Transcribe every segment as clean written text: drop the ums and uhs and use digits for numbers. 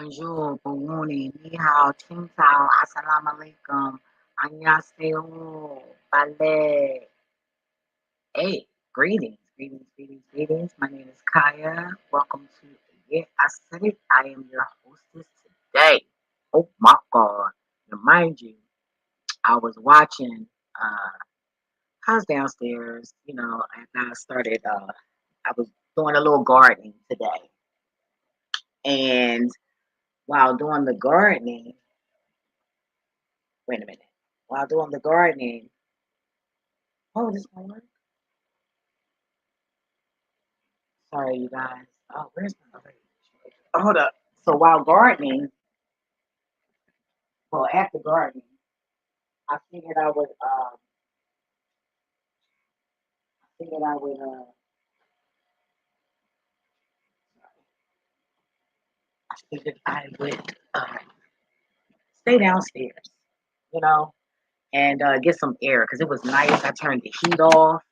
Bonjour, Buguni, Ni Hao, Ching Tao, Assalamu Alaikum, Annyeonghaseyo, Bale. Hey, greetings. My name is Kaya. Welcome to Yeah, I Said It. I am your hostess today. Oh my God. Now, mind you, I was watching, I was downstairs, and I started, I was doing a little gardening today. And while doing the gardening, wait a minute. While doing the gardening, oh, this one work? Sorry, you guys. Oh, where's my other? Oh, hold up. So while gardening, well, after gardening, I figured I would, figured I would, I figured I would stay downstairs, you know, and get some air because it was nice. I turned the heat off.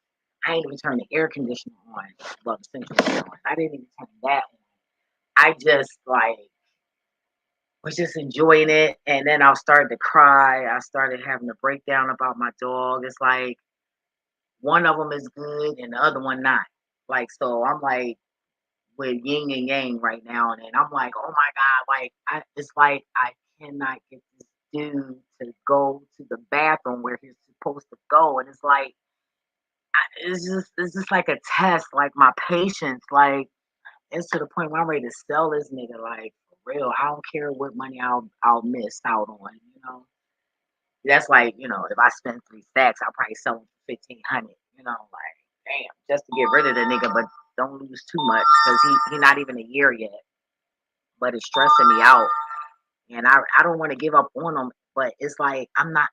I didn't even turn the air conditioner on. Well, the central air on. I didn't even turn that on. I just like was just enjoying it, and then I started to cry. I started having a breakdown about my dog. It's like one of them is good and the other one not. Like so, I'm like with yin and yang right now, and then I'm like, oh my god, it's like I cannot get this dude to go to the bathroom where he's supposed to go, and it's like it's just like a test, like my patience, like it's to the point where I'm ready to sell this nigga, like for real. I don't care what money I'll miss out on, you know. That's like, if I spend 3 stacks, I'll probably sell them for 1,500. Like damn, just to get rid of the nigga, but don't lose too much because he not even a year yet. But it's stressing me out, and I don't want to give up on him. But it's like I'm not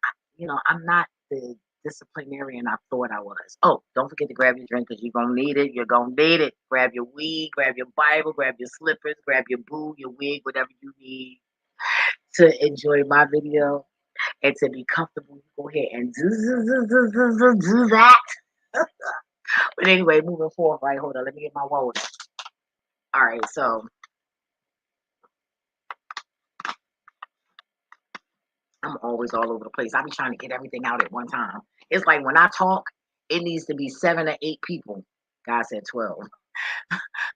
the disciplinarian I thought I was. Oh, don't forget to grab your drink because you're gonna need it. You're gonna need it. Grab your weed, grab your Bible, grab your slippers, grab your boo, your wig, whatever you need to enjoy my video and to be comfortable. You go ahead and do that. But anyway, moving forward, right? Hold on, let me get my water. All right, so I'm always all over the place. I be trying to get everything out at one time. It's like when I talk, it needs to be 7 or 8 people. God said 12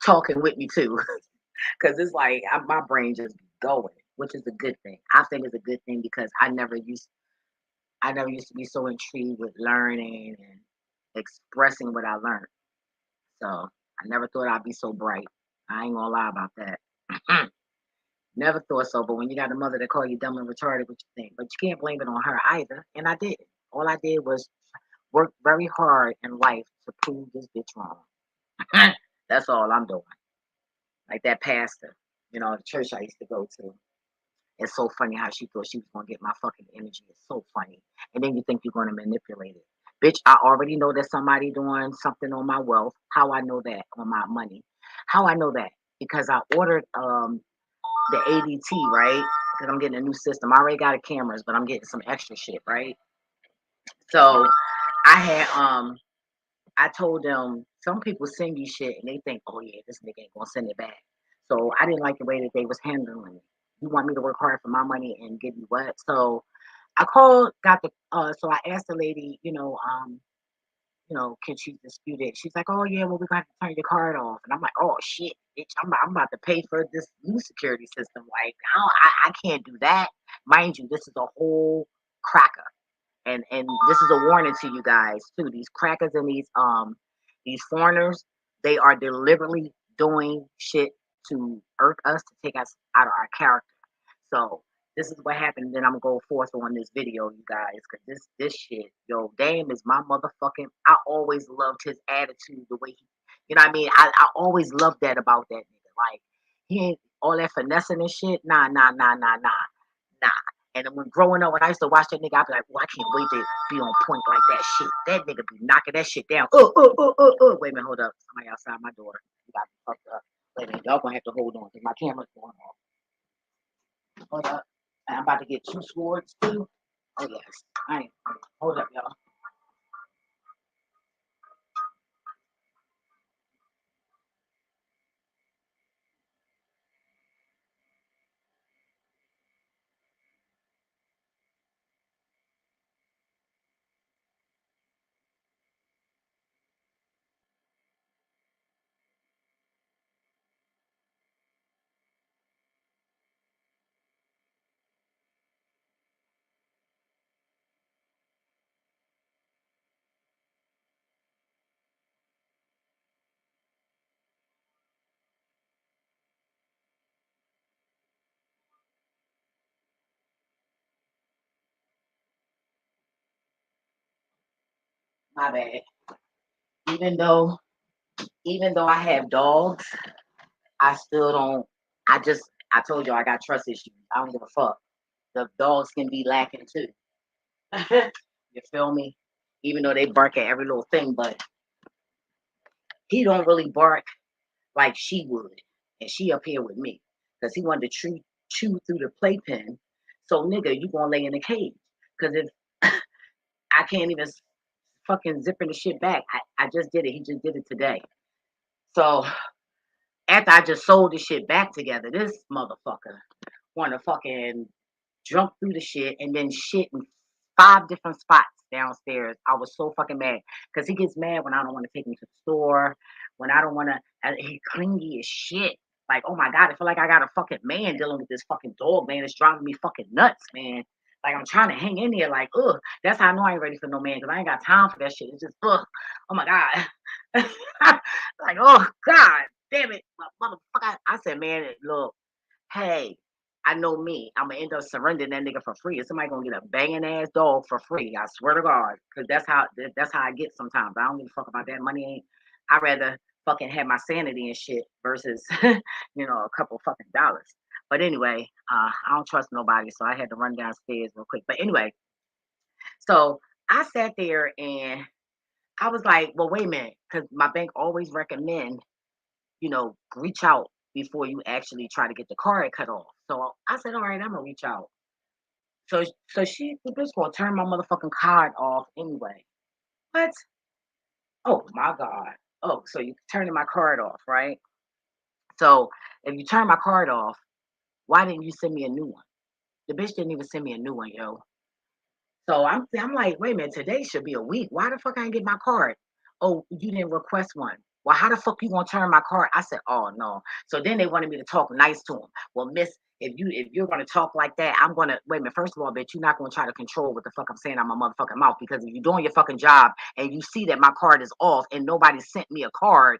talking with me too, because it's like my brain just be going, which is a good thing. I think it's a good thing because I never used to be so intrigued with learning and expressing what I learned. So I never thought I'd be so bright. I ain't gonna lie about that. Never thought so. But when you got a mother that call you dumb and retarded, what you think? But you can't blame it on her either. And I did. All I did was work very hard in life to prove this bitch wrong. That's all I'm doing. Like that pastor, the church I used to go to. It's so funny how she thought she was gonna get my fucking energy. It's so funny. And then you think you're gonna manipulate it. Bitch, I already know that somebody doing something on my wealth. How I know that on my money? How I know that? Because I ordered the ADT, right? Because I'm getting a new system. I already got the cameras, but I'm getting some extra shit, right? So I had I told them some people send you shit and they think, oh yeah, this nigga ain't gonna send it back. So I didn't like the way that they was handling it. You want me to work hard for my money and give you what? So I called, got the so I asked the lady, can she dispute it? She's like, oh yeah, well we're gonna have to turn your card off. And I'm like, oh shit, bitch, I'm about to pay for this new security system. Like, I can't do that. Mind you, this is a whole cracker. And this is a warning to you guys too. These crackers and these foreigners, they are deliberately doing shit to irk us, to take us out of our character. So this is what happened. Then I'm gonna go forth on this video, you guys, because this shit, yo, Dame is my motherfucking. I always loved his attitude, the way he, what I mean. I always loved that about that nigga. Like he ain't all that finessing and shit. Nah. And then when growing up, when I used to watch that nigga, I'd be like, well, I can't wait to be on point like that shit. That nigga be knocking that shit down. Wait a minute, hold up. Somebody outside my door. You got me fucked up. Wait a minute, y'all gonna have to hold on because my camera's going off. Hold up. And I'm about to get 2 swords too. Oh yes. I ain't. Hold up, y'all. My bad. Even though, I have dogs, I still don't. I told you I got trust issues. I don't give a fuck. The dogs can be lacking too. You feel me? Even though they bark at every little thing, but he don't really bark like she would, and she up here with me because he wanted to chew through the playpen. So nigga, you gonna lay in the cage? Because if I can't even fucking zipping the shit back, I just did it. He just did it today. So after I just sold the shit back together, this motherfucker want to fucking jump through the shit and then shit in 5 different spots downstairs. I was so fucking mad because he gets mad when I don't want to take him to the store, when I don't want to. He clingy as shit. Like, oh my god, I feel like I got a fucking man dealing with this fucking dog, man. It's driving me fucking nuts, man. Like I'm trying to hang in there, like, ugh. That's how I know I ain't ready for no man because I ain't got time for that shit. It's just, ugh. Oh my god. Like, oh god, damn it, motherfucker. I said, man, look, hey, I know me. I'm gonna end up surrendering that nigga for free. Is somebody gonna get a banging ass dog for free? I swear to God, because that's how I get sometimes. I don't give a fuck about that money. Ain't. I rather fucking have my sanity and shit versus a couple fucking dollars. But anyway, I don't trust nobody, so I had to run downstairs real quick. But anyway, so I sat there and I was like, well, wait a minute, because my bank always recommend reach out before you actually try to get the card cut off. So I said, all right, I'm gonna reach out. So she the bitch gonna turn my motherfucking card off anyway. What? Oh my god. Oh, so you turning my card off, right? So if you turn my card off, why didn't you send me a new one? The bitch didn't even send me a new one, yo. So I'm like, wait a minute, today should be a week. Why the fuck I ain't get my card? Oh, you didn't request one. Well, how the fuck you gonna turn my card? I said, oh no. So then they wanted me to talk nice to him. Well, miss, if you're gonna talk like that, I'm gonna wait a minute. First of all, bitch, you're not gonna try to control what the fuck I'm saying on my motherfucking mouth because if you're doing your fucking job and you see that my card is off and nobody sent me a card,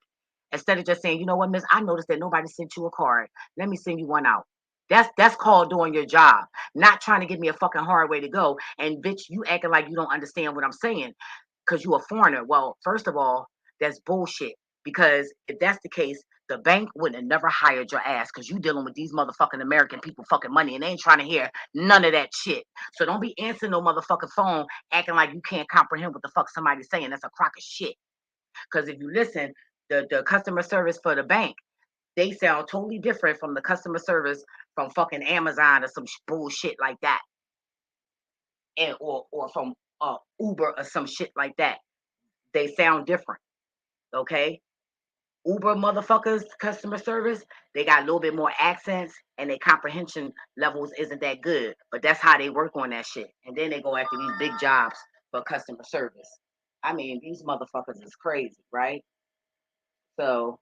instead of just saying, you know what, miss, I noticed that nobody sent you a card. Let me send you one out. That's called doing your job, not trying to give me a fucking hard way to go. And bitch, you acting like you don't understand what I'm saying because you a foreigner. Well, first of all, that's bullshit. Because if that's the case, the bank would have never hired your ass because you dealing with these motherfucking American people fucking money and they ain't trying to hear none of that shit. So don't be answering no motherfucking phone acting like you can't comprehend what the fuck somebody's saying. That's a crock of shit. Because if you listen, the customer service for the bank, they sound totally different from the customer service from fucking Amazon or some bullshit like that, and or from Uber or some shit like that. They sound different. Okay, Uber motherfuckers customer service, they got a little bit more accents and their comprehension levels isn't that good. But that's how they work on that shit. And then they go after these big jobs for customer service. I mean, these motherfuckers is crazy, right? So,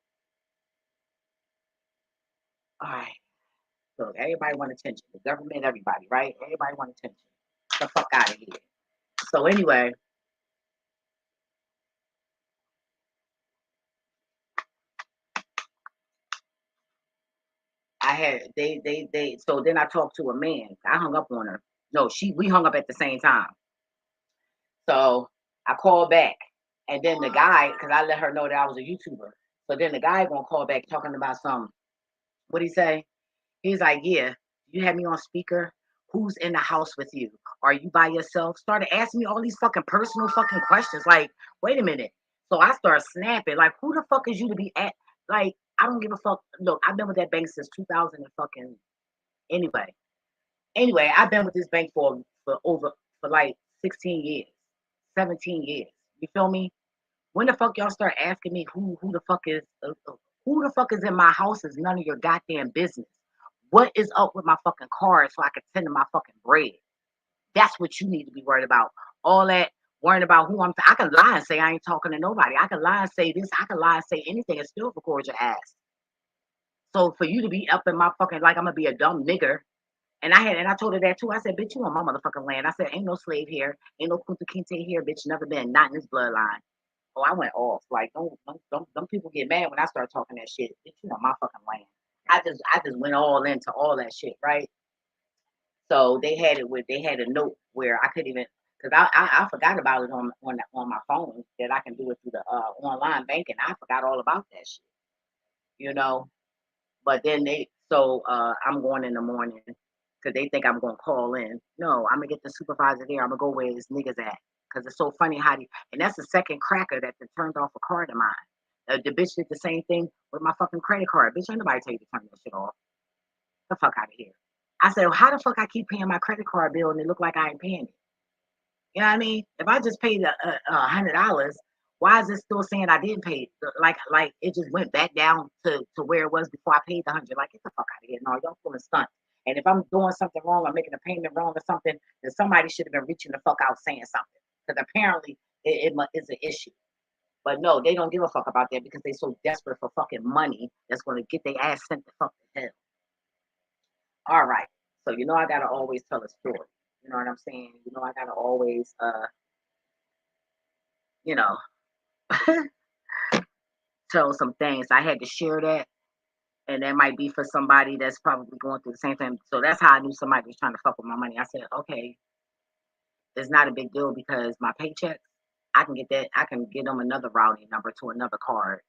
all right. So everybody want attention. The government, everybody, right? Everybody want attention. Get the fuck out of here. So anyway, I had they so then I talked to a man. I hung up on her. No, we hung up at the same time. So I called back. And then the guy, because I let her know that I was a YouTuber. So then the guy gonna call back talking about some what he say? He's like, yeah, you had me on speaker. Who's in the house with you? Are you by yourself? Started asking me all these fucking personal fucking questions. Like, wait a minute. So I started snapping. Like, who the fuck is you to be at? Like, I don't give a fuck. Look, I've been with that bank since 2000 and fucking anyway. Anyway, I've been with this bank for like 16 years, 17 years. You feel me? When the fuck y'all start asking me who the fuck is in my house is none of your goddamn business. What is up with my fucking card so I can send them my fucking bread? That's what you need to be worried about. All that worrying about who I can lie and say I ain't talking to nobody. I can lie and say this. I can lie and say anything and still record your ass. So for you to be up in my fucking like I'm gonna be a dumb nigger. And I told her that too. I said, bitch, you on my motherfucking land. I said, ain't no slave here, ain't no Kunta Kinte here, bitch, never been, not in this bloodline. Oh, I went off. Like, don't people get mad when I start talking that shit. Bitch, you on my fucking land. I just went all into all that shit, right? So they had a note where I couldn't even Because I forgot about it on my phone that I can do it through the online banking. I forgot all about that shit, you know. But then I'm going in the morning because they think I'm gonna call in. No, I'm gonna get the supervisor there. I'm gonna go where his niggas at. Cause it's so funny and that's the second cracker that turned off a card of mine. The bitch did the same thing with my fucking credit card. Bitch, ain't nobody tell you to turn that shit off. The fuck out of here. I said, well, how the fuck I keep paying my credit card bill and it look like I ain't paying it? You know what I mean? If I just paid $100, why is it still saying I didn't pay? Like it just went back down to where it was before I paid the 100. Like, get the fuck out of here! No, y'all pulling stunts. And if I'm doing something wrong, I'm making a payment wrong or something, then somebody should have been reaching the fuck out saying something. Because apparently it's an issue. But no, they don't give a fuck about that because they so desperate for fucking money that's going to get their ass sent the fuck to hell. All right. So I gotta always tell a story. You know what I'm saying? I gotta always you know, tell some things. I had to share that, and that might be for somebody that's probably going through the same thing. So that's how I knew somebody was trying to fuck with my money. I said, okay, it's not a big deal because my paychecks, I can get that. I can get them another routing number to another card,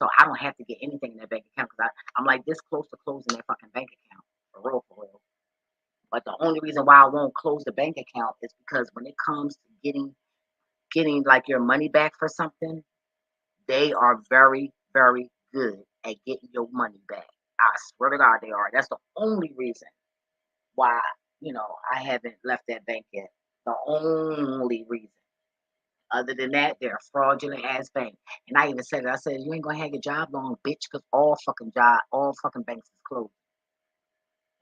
so I don't have to get anything in that bank account because I'm like this close to closing that fucking bank account for real, for real. But the only reason why I won't close the bank account is because when it comes to getting like your money back for something, they are very, very good at getting your money back. I swear to God, they are. That's the only reason why, I haven't left that bank yet. The only reason. Other than that, they're a fraudulent ass bank. And I even said it. I said, you ain't gonna have your job long, bitch, because all fucking banks is closed.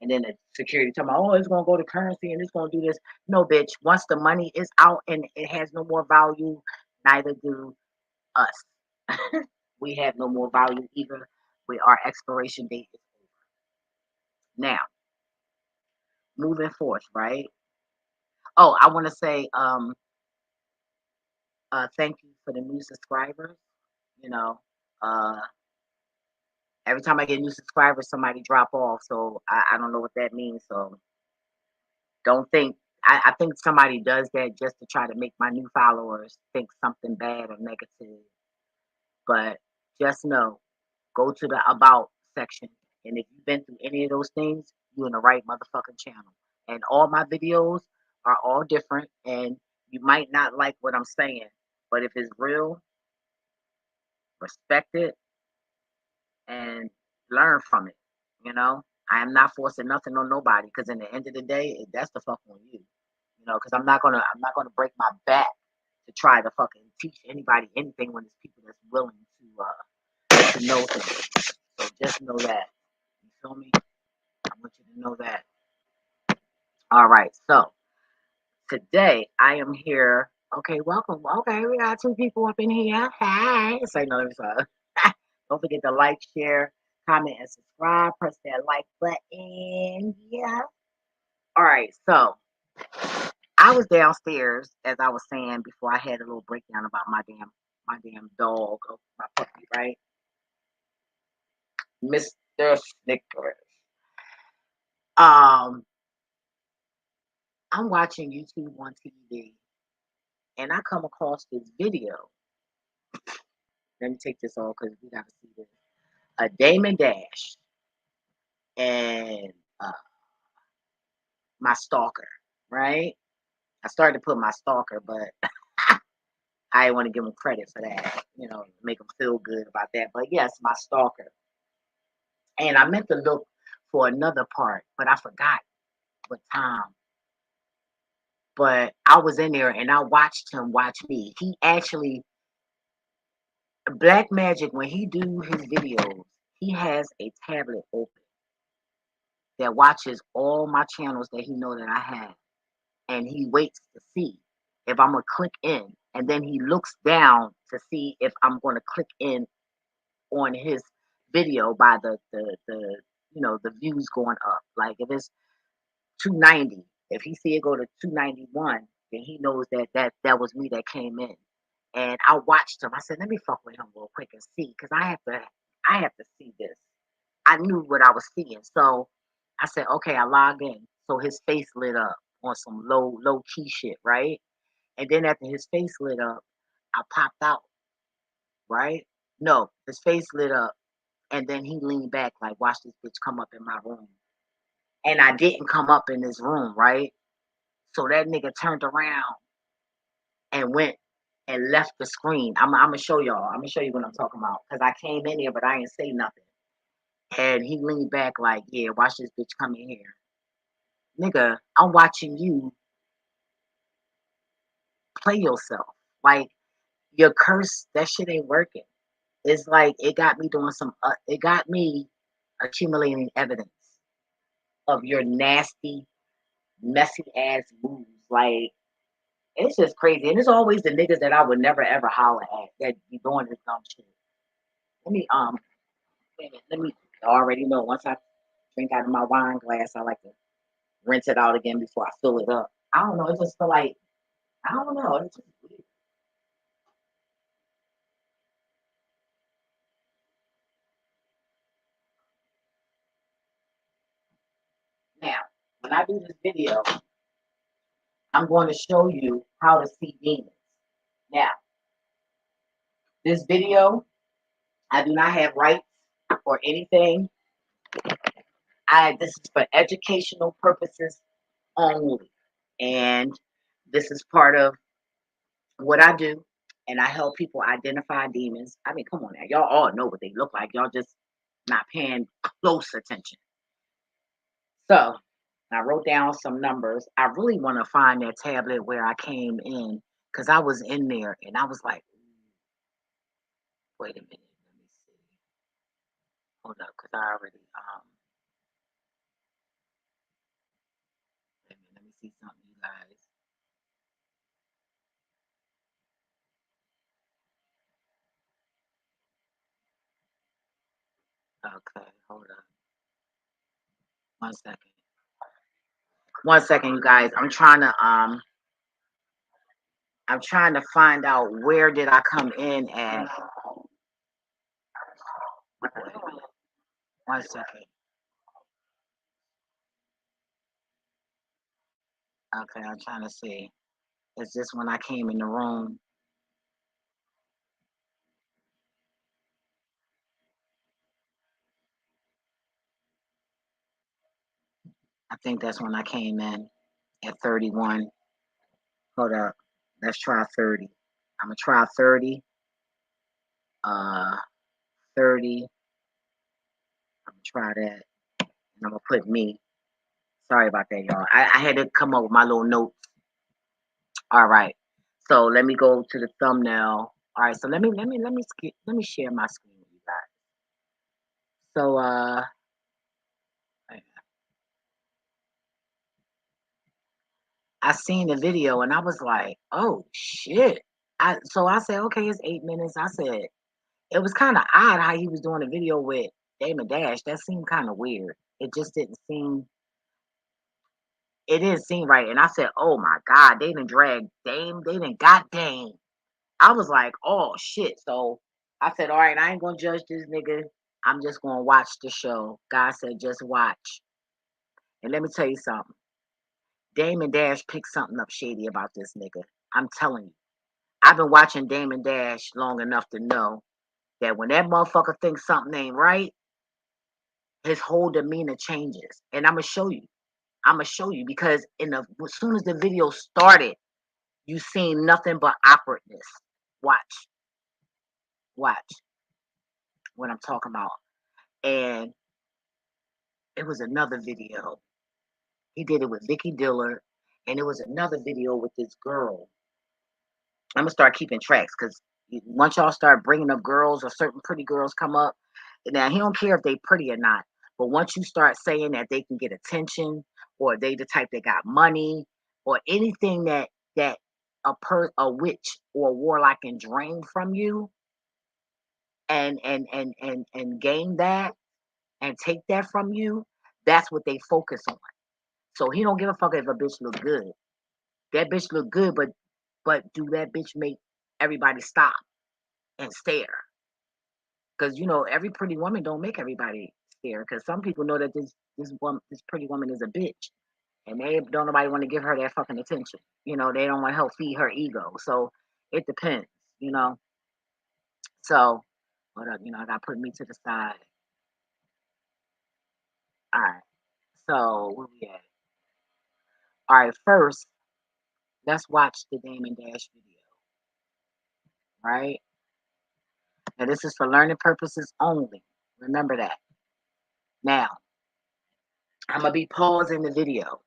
And then the security talking about, oh, it's gonna go to currency and it's gonna do this. No, bitch. Once the money is out and it has no more value, neither do us. We have no more value either. Our expiration date is over. Now, moving forth, right? Oh, I want to say thank you for the new subscribers. You know, uh every time I get new subscribers, somebody drop off. So I don't know what that means. So don't think I think somebody does that just to try to make my new followers think something bad or negative. But just know, go to the about section. And if you've been through any of those things, you're in the right motherfucking channel. And all my videos are all different. And you might not like what I'm saying, but if it's real, respect it and learn from it. I am not forcing nothing on nobody because in the end of the day, that's the fuck on you. Because I'm not gonna break my back to try to fucking teach anybody anything when there's people that's willing to know things. So just know that. You feel me? I want you to know that. All right. So today I am here. Okay, welcome. Okay, we got two people up in here. Hey. Say no, don't forget to like, share, comment, and subscribe. Press that like button. Yeah. All right. So I was downstairs, as I was saying before, I had a little breakdown about my damn dog, my puppy, right? Mr. Snickers. Um, I'm watching YouTube on TV and I come across this video. Let me take this off because we gotta see this. A Damon Dash and my stalker, right? I started to put my stalker, but I didn't want to give him credit for that, make him feel good about that. But yes, my stalker. And I meant to look for another part, but I forgot what time. But I was in there and I watched him watch me. He actually, Black Magic, when he do his videos, he has a tablet open that watches all my channels that he know that I have. And he waits to see if I'm gonna click in. And then he looks down to see if I'm gonna click in on his video by the views going up. Like if it's 290, if he see it go to 291, then he knows that was me that came in. And I watched him. I said, let me fuck with him real quick and see, because I have to see this. I knew what I was seeing. So I said, okay, I log in. So his face lit up on some low key shit, right? And then after his face lit up, I popped out, right? No, his face lit up, and then he leaned back like, watch this bitch come up in my room. And I didn't come up in his room, right? So that nigga turned around and went and left the screen. I'm gonna show y'all. I'm gonna show you what I'm talking about. Cause I came in here, but I didn't say nothing. And he leaned back like, yeah, watch this bitch come in here. Nigga, I'm watching you play yourself. Like, your curse, that shit ain't working. It's like, it got me doing it got me accumulating evidence of your nasty, messy ass moves. Like, it's just crazy. And it's always the niggas that I would never ever holler at that be doing this dumb shit. Let me, wait a minute, I already know once I drink out of my wine glass, I like to rinse it out again before I fill it up. I don't know. It just feel like, I don't know. It's just weird. Now, when I do this video, I'm going to show you how to see demons. Now, this video, I do not have rights or anything. This is for educational purposes only. And this is part of what I do. And I help people identify demons. I mean, come on now. Y'all all know what they look like. Y'all just not paying close attention. So I wrote down some numbers. I really want to find that tablet where I came in because I was in there and I was like, wait a minute, let me see. Hold up, because I already wait a minute, let me see something, you guys. Okay, hold up. 1 second. 1 second, you guys. I'm trying to find out where did I come in at. 1 second. Okay, I'm trying to see. Is this when I came in the room? I think that's when I came in at 31. Hold up. Let's try 30. I'm gonna try 30. 30. I'm gonna try that. And I'm gonna put me. Sorry about that, y'all. I had to come up with my little notes. All right. So let me go to the thumbnail. All right. So let me share my screen with you guys. So I seen the video and I was like, oh shit. I said, okay, it's 8 minutes. I said it was kind of odd how he was doing a video with Damon Dash. That seemed kind of weird. It just didn't seem. It didn't seem right. And I said, oh my God, they didn't drag Dame. They didn't got Dame. I was like, oh shit. So I said, all right, I ain't gonna judge this nigga. I'm just gonna watch the show. God said, just watch. And let me tell you something. Damon Dash picked something up shady about this nigga. I'm telling you. I've been watching Damon Dash long enough to know that when that motherfucker thinks something ain't right, his whole demeanor changes. And I'm gonna show you. I'm gonna show you because as soon as the video started, you seen nothing but awkwardness. Watch, watch what I'm talking about. And it was another video. He did it with Vicky Diller, and it was another video with this girl. I'm gonna start keeping tracks because once y'all start bringing up girls or certain pretty girls come up, now he don't care if they pretty or not. But once you start saying that they can get attention, or they the type that got money, or anything that a witch or a warlock can drain from you, and gain that and take that from you, that's what they focus on. So he don't give a fuck if a bitch look good. That bitch look good, but do that bitch make everybody stop and stare? Because every pretty woman don't make everybody stare. Because some people know that this pretty woman is a bitch, and they don't nobody want to give her that fucking attention. You know, they don't want to help feed her ego. So it depends, you know. So, hold up, you know, I got to put me to the side. All right. So, where we at? All right, first, let's watch the Damon Dash video, right? Now, this is for learning purposes only. Remember that. Now, I'm going to be pausing the video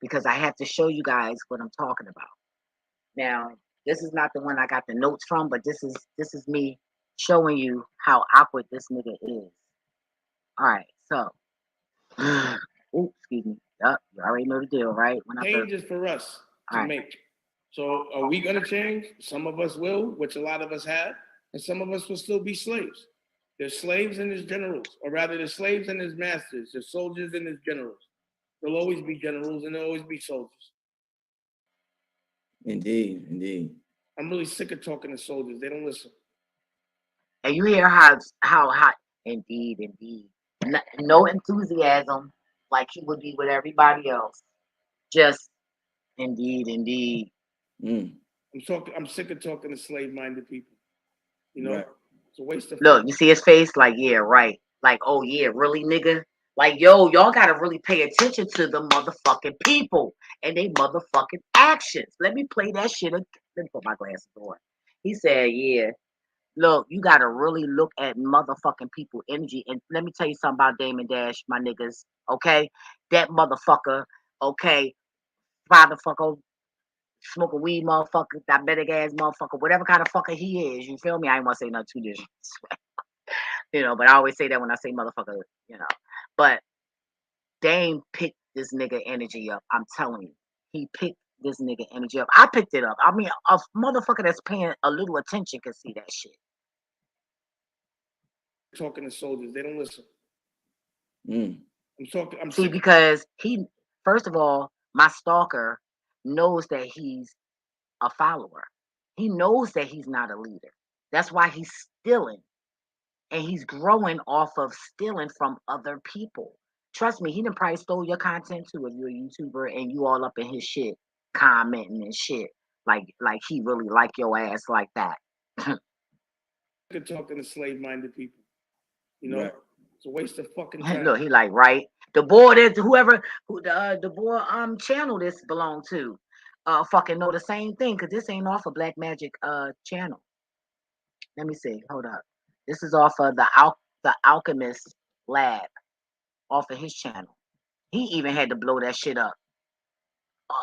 because I have to show you guys what I'm talking about. Now, this is not the one I got the notes from, but this is me showing you how awkward this nigga is. All right, so, ooh, excuse me. Yup, you already know the deal, right? Change is for us to make. So are we going to change? Some of us will, which a lot of us have, and some of us will still be slaves. There's slaves and there's generals, or rather there's slaves and there's masters. There's soldiers and there's generals. There'll always be generals and there'll always be soldiers. Indeed, indeed. I'm really sick of talking to soldiers. They don't listen. And you hear how indeed, no enthusiasm like he would be with everybody else. Just indeed. I'm sick of talking to slave-minded people. You know, it's a waste of. Look, you see his face, like, yeah, right. Like, oh yeah, really, nigga. Like, yo, y'all gotta really pay attention to the motherfucking people and they motherfucking actions. Let me play that shit. Let me put my glasses on. He said, yeah. Look, you gotta really look at motherfucking people energy. And let me tell you something about Damon Dash, my niggas. Okay, that motherfucker. Okay, father fucker, smoking weed, motherfucker, diabetic ass motherfucker, whatever kind of fucker he is. You feel me? I ain't want to say nothing too disrespectful, you know. But I always say that when I say motherfucker, you know. But Dame picked this nigga energy up. I'm telling you, he picked this nigga energy up. I picked it up. I mean, a motherfucker that's paying a little attention can see that shit. Talking to soldiers, they don't listen. I'm see, because he, first of all, my stalker knows that he's a follower. He knows that he's not a leader. That's why he's stealing. And he's growing off of stealing from other people. Trust me, he done probably stole your content too if you're a YouTuber and you all up in his shit, commenting and shit. Like he really like your ass like that. Talking to slave-minded people. You know? It's a waste of fucking time. Look, he like, right? The boy that whoever the boy channel this belong to fucking know the same thing, because this ain't off of Black Magic channel. Let me see. Hold up. This is off of the Alkemist lab, off of his channel. He even had to blow that shit up.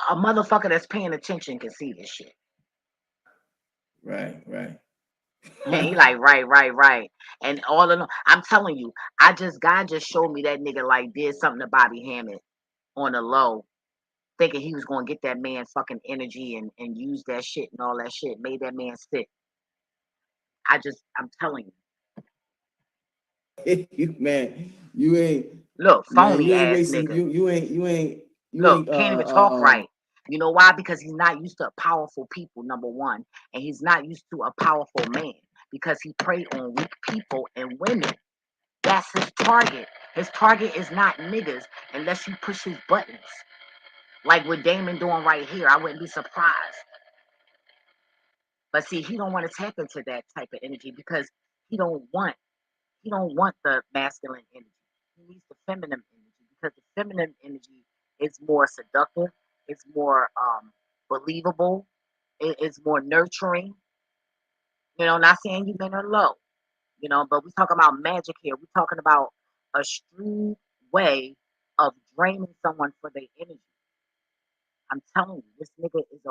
A motherfucker that's paying attention can see this shit. Right. And he like, right. And all in all, I'm telling you, God just showed me that nigga like did something to Bobby Hammond on the low, thinking he was gonna get that man fucking energy and use that shit and all that shit, made that man sick. I'm telling you. You ain't look, phony ass nigga. You ain't look, can't even talk right. You know why? Because he's not used to powerful people, number one. And he's not used to a powerful man because he preyed on weak people and women. That's his target. His target is not niggas unless you push his buttons. Like what Damon doing right here, I wouldn't be surprised. But see, he don't want to tap into that type of energy because he don't want the masculine energy. He needs the feminine energy because the feminine energy is more seductive, it's more believable, it's more nurturing. You know, not saying you men are low, you know, but we talking about magic here. We're talking about a shrewd way of draining someone for their energy. I'm telling you, this nigga is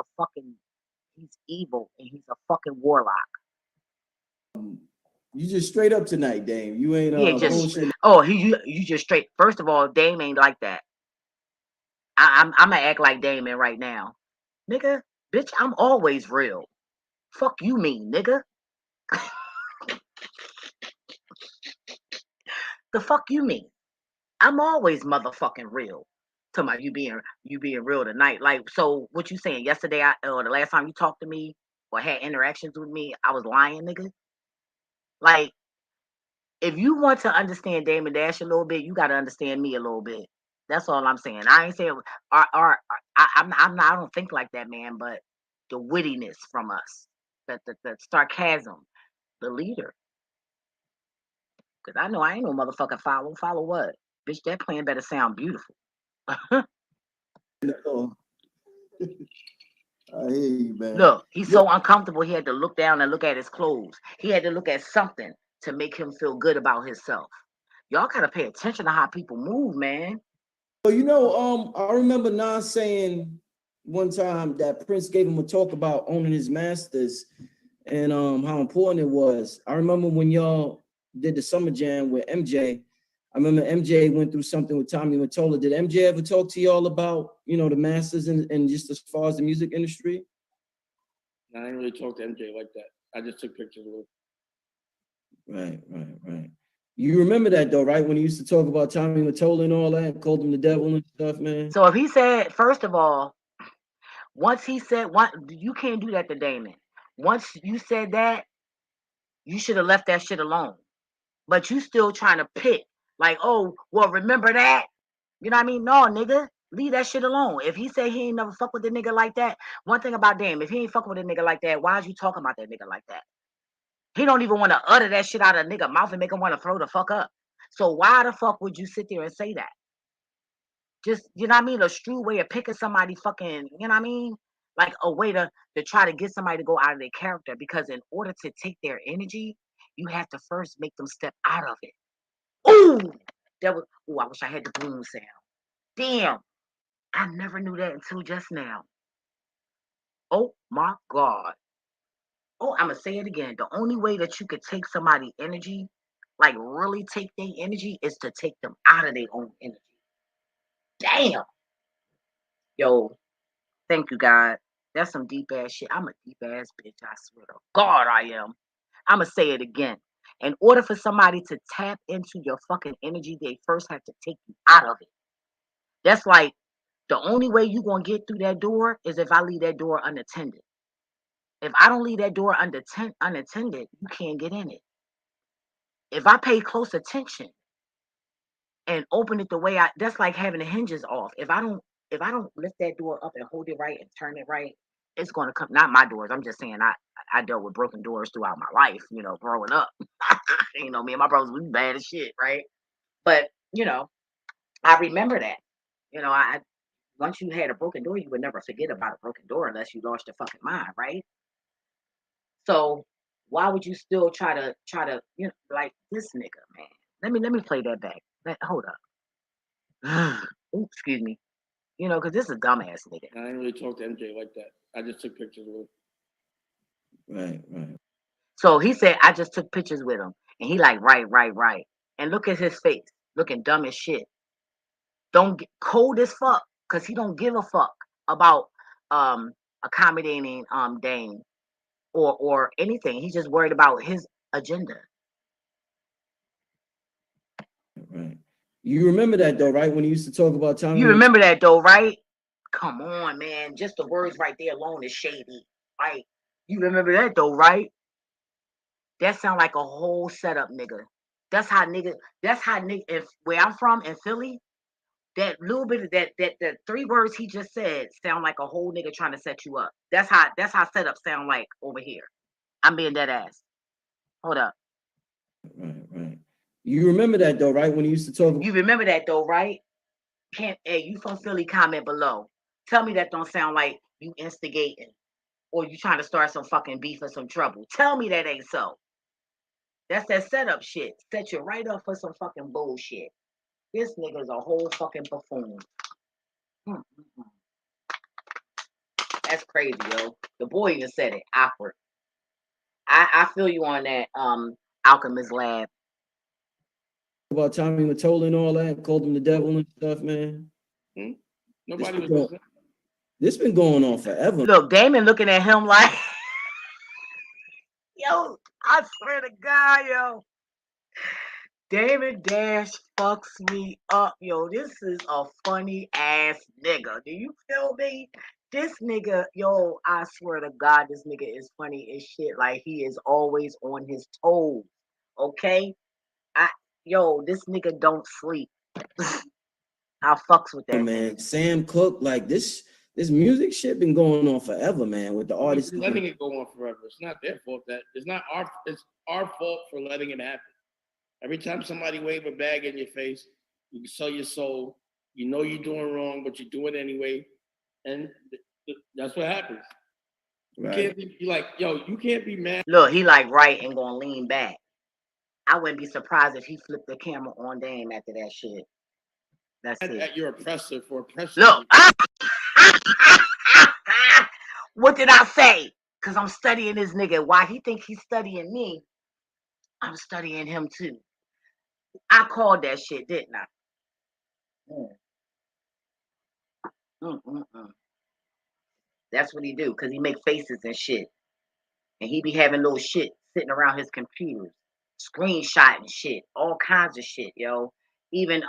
he's evil and he's a fucking warlock. You just straight up tonight, Dame. You ain't bullshit. Oh, you just straight. First of all, Dame ain't like that. I'm gonna act like Damon right now. Nigga, bitch, I'm always real. Fuck you mean, nigga. The fuck you mean? I'm always motherfucking real. Talking about you being real tonight. Like, so what you saying? Yesterday or the last time you talked to me or had interactions with me, I was lying, nigga. Like, if you want to understand Damon Dash a little bit, you gotta understand me a little bit. That's all I'm saying. I ain't saying I'm not, I don't think like that, man. But the wittiness from us, the sarcasm, the leader. Because I know I ain't no motherfucking follow. Follow what? Bitch, that plan better sound beautiful. No. I hear you, man. Look, he's so uncomfortable. He had to look down and look at his clothes. He had to look at something to make him feel good about himself. Y'all gotta pay attention to how people move, man. Well, I remember Nas saying one time that Prince gave him a talk about owning his masters and how important it was. I remember when y'all did the summer jam with MJ. I remember MJ went through something with Tommy Mottola. Did MJ ever talk to y'all about, the masters and just as far as the music industry? I didn't really talk to MJ like that. I just took pictures with him. Right. You remember that though, right? When he used to talk about Tommy Mottola and all that, called him the devil and stuff, man. So if he said, first of all, once he said, you can't do that to Damon. Once you said that, you should have left that shit alone. But you still trying to pick, like, oh, well, remember that? You know what I mean? No, nigga, leave that shit alone. If he say he ain't never fuck with a nigga like that, one thing about Damon, if he ain't fucking with a nigga like that, why is you talking about that nigga like that? He don't even want to utter that shit out of a nigga mouth and make him want to throw the fuck up. So why the fuck would you sit there and say that? Just, you know what I mean? A true way of picking somebody fucking, you know what I mean? Like a way to try to get somebody to go out of their character. Because in order to take their energy, you have to first make them step out of it. Ooh, I wish I had the boom sound. Damn, I never knew that until just now. Oh my God. Oh, I'm gonna say it again. The only way that you could take somebody's energy, like really take their energy, is to take them out of their own energy. Damn. Yo, thank you, God. That's some deep ass shit. I'm a deep ass bitch. I swear to God, I am. I'm gonna say it again. In order for somebody to tap into your fucking energy, they first have to take you out of it. That's like the only way you're gonna get through that door is if I leave that door unattended. If I don't leave that door unattended, you can't get in it. If I pay close attention and open it the way that's like having the hinges off. If I don't lift that door up and hold it right and turn it right, it's gonna come. Not my doors. I'm just saying I dealt with broken doors throughout my life, growing up. Me and my brothers, we bad as shit, right? But I remember that. I once you had a broken door, you would never forget about a broken door unless you lost your fucking mind, right? So why would you still try to like this nigga, man? Let me play that back. Hold up. Ooh, excuse me. Because this is a dumbass nigga. I didn't really talk to MJ like that. I just took pictures with him. Right. So he said, I just took pictures with him. And he like, right. And look at his face, looking dumb as shit. Don't get cold as fuck, because he don't give a fuck about accommodating Dane or anything. He's just worried about his agenda. Right. You remember that though, right? When he used to talk about Tommy. You remember that though, right? Come on, man. Just the words right there alone is shady. Right? You remember that though, right? That sound like a whole setup, nigga. That's how nigga, if where I'm from in Philly, that little bit of that 3 words he just said sound like a whole nigga trying to set you up. That's how setup sound like over here. I'm being dead ass. Hold up. Right. You remember that though, right? When he used to talk. You remember that though, right? Hey, you from Philly, comment below. Tell me that don't sound like you instigating or you trying to start some fucking beef or some trouble. Tell me that ain't so. That's that setup shit. Set you right up for some fucking bullshit. This nigga's a whole fucking buffoon. That's crazy, yo. The boy even said it. Awkward. I feel you on that, Alkemist lab. About Tommy Mottola and all that, called him the devil and stuff, man. Nobody was listening. This been going on forever. Look, Damon looking at him like, yo, I swear to God, yo. Damon Dash fucks me up, yo. This is a funny ass nigga. Do you feel me? This nigga, yo, I swear to God, this nigga is funny as shit. Like, he is always on his toes. Okay? This nigga don't sleep. I fucks with that. Man, Sam Cooke, like this music shit been going on forever, man, with the artists. Letting it go on forever. It's not their fault it's our fault for letting it happen. Every time somebody wave a bag in your face, you can sell your soul. You know you're doing wrong, but you do it anyway. And that's what happens. You can't be like, yo, you can't be mad. Look, he like right and gonna lean back. I wouldn't be surprised if he flipped the camera on Dame after that shit. That's it. At your oppressor for oppressing. Look. What did I say? Because I'm studying this nigga. Why he think he's studying me, I'm studying him too. I called that shit, didn't I? That's what he do, because he make faces and shit. And he be having little shit sitting around his computers, screenshotting shit, all kinds of shit, yo. Even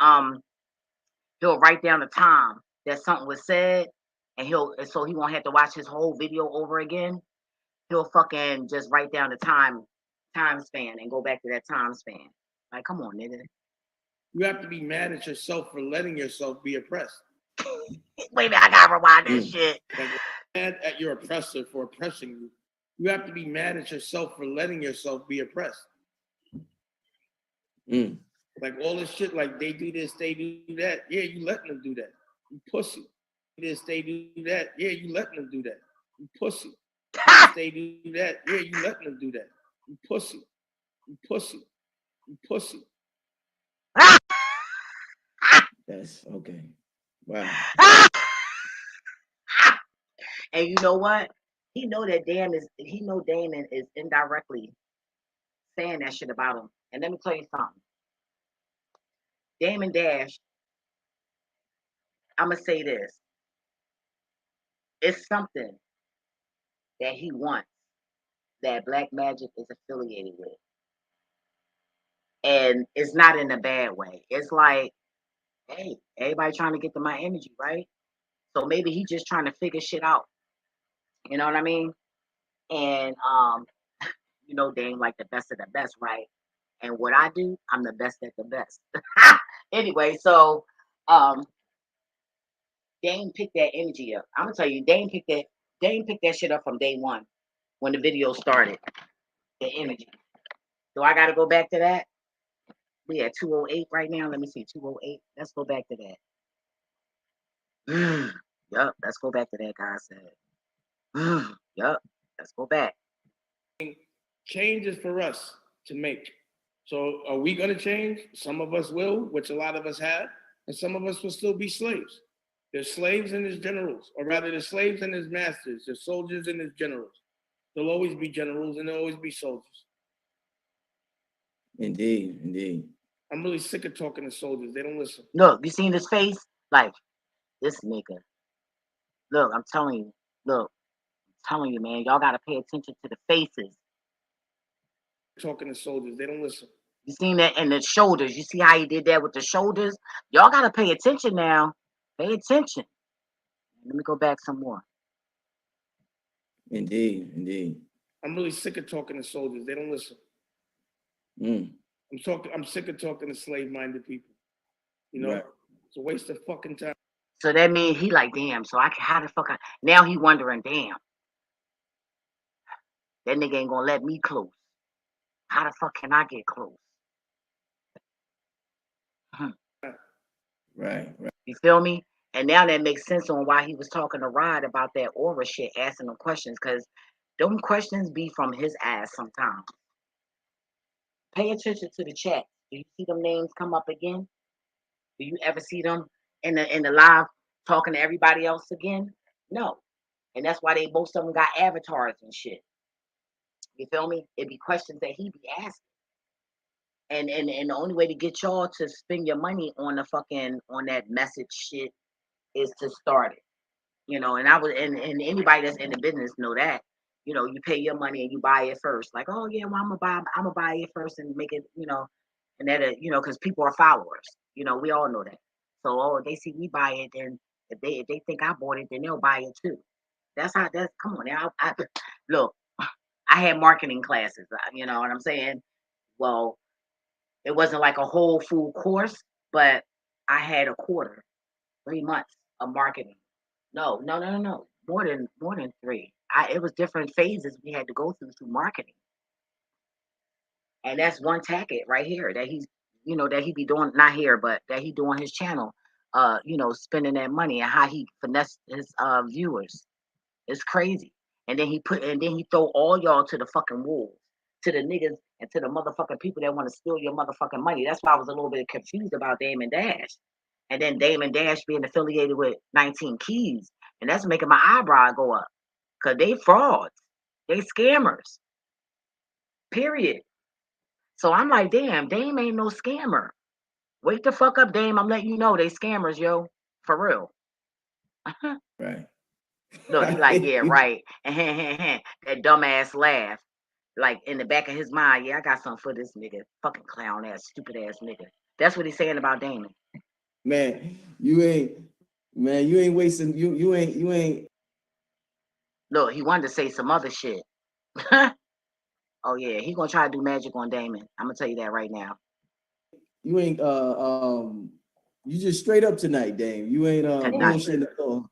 he'll write down the time that something was said, and so he won't have to watch his whole video over again. He'll fucking just write down the time span and go back to that time span. Like, come on, nigga. You have to be mad at yourself for letting yourself be oppressed. Wait a minute, I gotta rewind this shit. Like, mad at your oppressor for oppressing you. You have to be mad at yourself for letting yourself be oppressed. Like all this shit, like they do this, they do that. Yeah, you letting them do that. You pussy. This, they do that. Yeah, you letting them do that. You pussy. This, they do that. Yeah, you letting them do that. You pussy. You pussy. You pussy. That's okay. Wow. And you know what? He know Damon is indirectly saying that shit about him. And let me tell you something. Damon Dash, I'ma say this. It's something that he wants that Black Magic is affiliated with. And it's not in a bad way. It's like, hey, everybody trying to get to my energy, right? So maybe he just trying to figure shit out. You know what I mean? And you know, Dame like the best of the best, right? And what I do, I'm the best at the best. Anyway, so Dame picked that energy up. I'm gonna tell you, Dame picked that shit up from day one when the video started. The energy. So I gotta go back to that. We at 208 right now. Let me see, 208. Let's go back to that. Yup, let's go back to that, guy said. Yup, let's go back. Change is for us to make. So are we going to change? Some of us will, which a lot of us have, and some of us will still be slaves. There's slaves and there's generals, or rather there's slaves and there's masters. There's soldiers and there's generals. There'll always be generals and there'll always be soldiers. Indeed, indeed. I'm really sick of talking to soldiers. They don't listen. Look, you seen his face? Like, this nigga. Look, I'm telling you. Look, I'm telling you, man. Y'all got to pay attention to the faces. Talking to soldiers. They don't listen. You seen that in the shoulders. You see how he did that with the shoulders? Y'all got to pay attention now. Pay attention. Let me go back some more. Indeed, indeed. I'm really sick of talking to soldiers. They don't listen. I'm sick of talking to slave-minded people. You know, It's a waste of fucking time. So that means he like, damn. So how the fuck? Now he wondering, damn. That nigga ain't gonna let me close. How the fuck can I get close? Right. You feel me? And now that makes sense on why he was talking to Rod about that aura shit, asking them questions, because them questions be from his ass sometimes. Pay attention to the chat. Do you see them names come up again? Do you ever see them in the live talking to everybody else again? No. And that's why most of them got avatars and shit. You feel me? It'd be questions that he be asking. And the only way to get y'all to spend your money on that message shit is to start it. You know, and and anybody that's in the business know that. You know, you pay your money and you buy it first. Like, oh yeah, well I'm gonna buy it first and make it, you know, and that because people are followers. You know, we all know that. So they see me buy it, then if they think I bought it, then they'll buy it too. Come on now. Look, I had marketing classes, you know what I'm saying? Well, it wasn't like a whole full course, but I had a quarter. 3 months of marketing. No. More than 3. It was different phases we had to go through marketing. And that's one tactic right here that he's, that he be doing, not here, but that he doing his channel, spending that money and how he finesse his viewers. It's crazy. And then he throw all y'all to the fucking wolves, to the niggas and to the motherfucking people that want to steal your motherfucking money. That's why I was a little bit confused about Damon Dash. And then Damon Dash being affiliated with 19 Keys. And that's making my eyebrow go up. Because they frauds. They scammers. Period. So I'm like, damn, Dame ain't no scammer. Wake the fuck up, Dame. I'm letting you know they scammers, yo. For real. Right. Look, he like, yeah, right. That dumbass laugh. Like in the back of his mind, yeah, I got something for this nigga. Fucking clown ass, stupid ass nigga. That's what he's saying about Damon. Man, you ain't wasting, you ain't. Look, he wanted to say some other shit. Oh yeah, he gonna try to do magic on Damon. I'm gonna tell you that right now. You ain't you just straight up tonight, Dame. You ain't bullshit at all.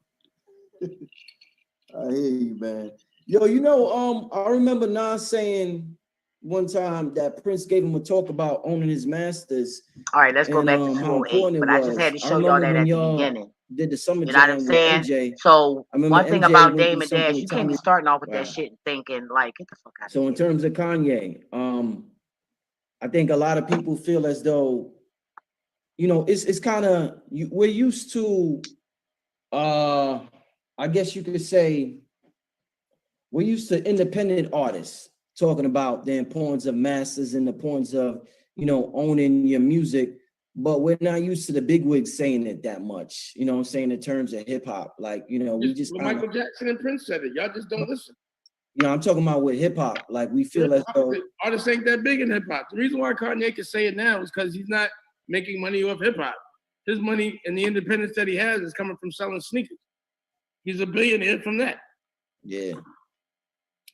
I hear you, man. Yo, I remember Nas saying one time that Prince gave him a talk about owning his masters. All right, let's go back to 208. But I just had to show y'all that at the beginning. Did the summer you know what I'm saying? MJ. So one thing about Damon Dash, you can't be starting off with that shit and thinking like, get the fuck out of here. So in terms of Kanye, I think a lot of people feel as though, it's kind of, we're used to, I guess you could say, we're used to independent artists talking about the importance of masters and the importance of, owning your music, but we're not used to the bigwigs saying it that much, I'm saying in terms of hip hop. Like, we just Michael Jackson and Prince said it. Y'all just don't listen. I'm talking about with hip hop. Like, we feel as though artists ain't that big in hip hop. The reason why Kanye can say it now is because he's not making money off hip hop. His money and the independence that he has is coming from selling sneakers. He's a billionaire from that. Yeah.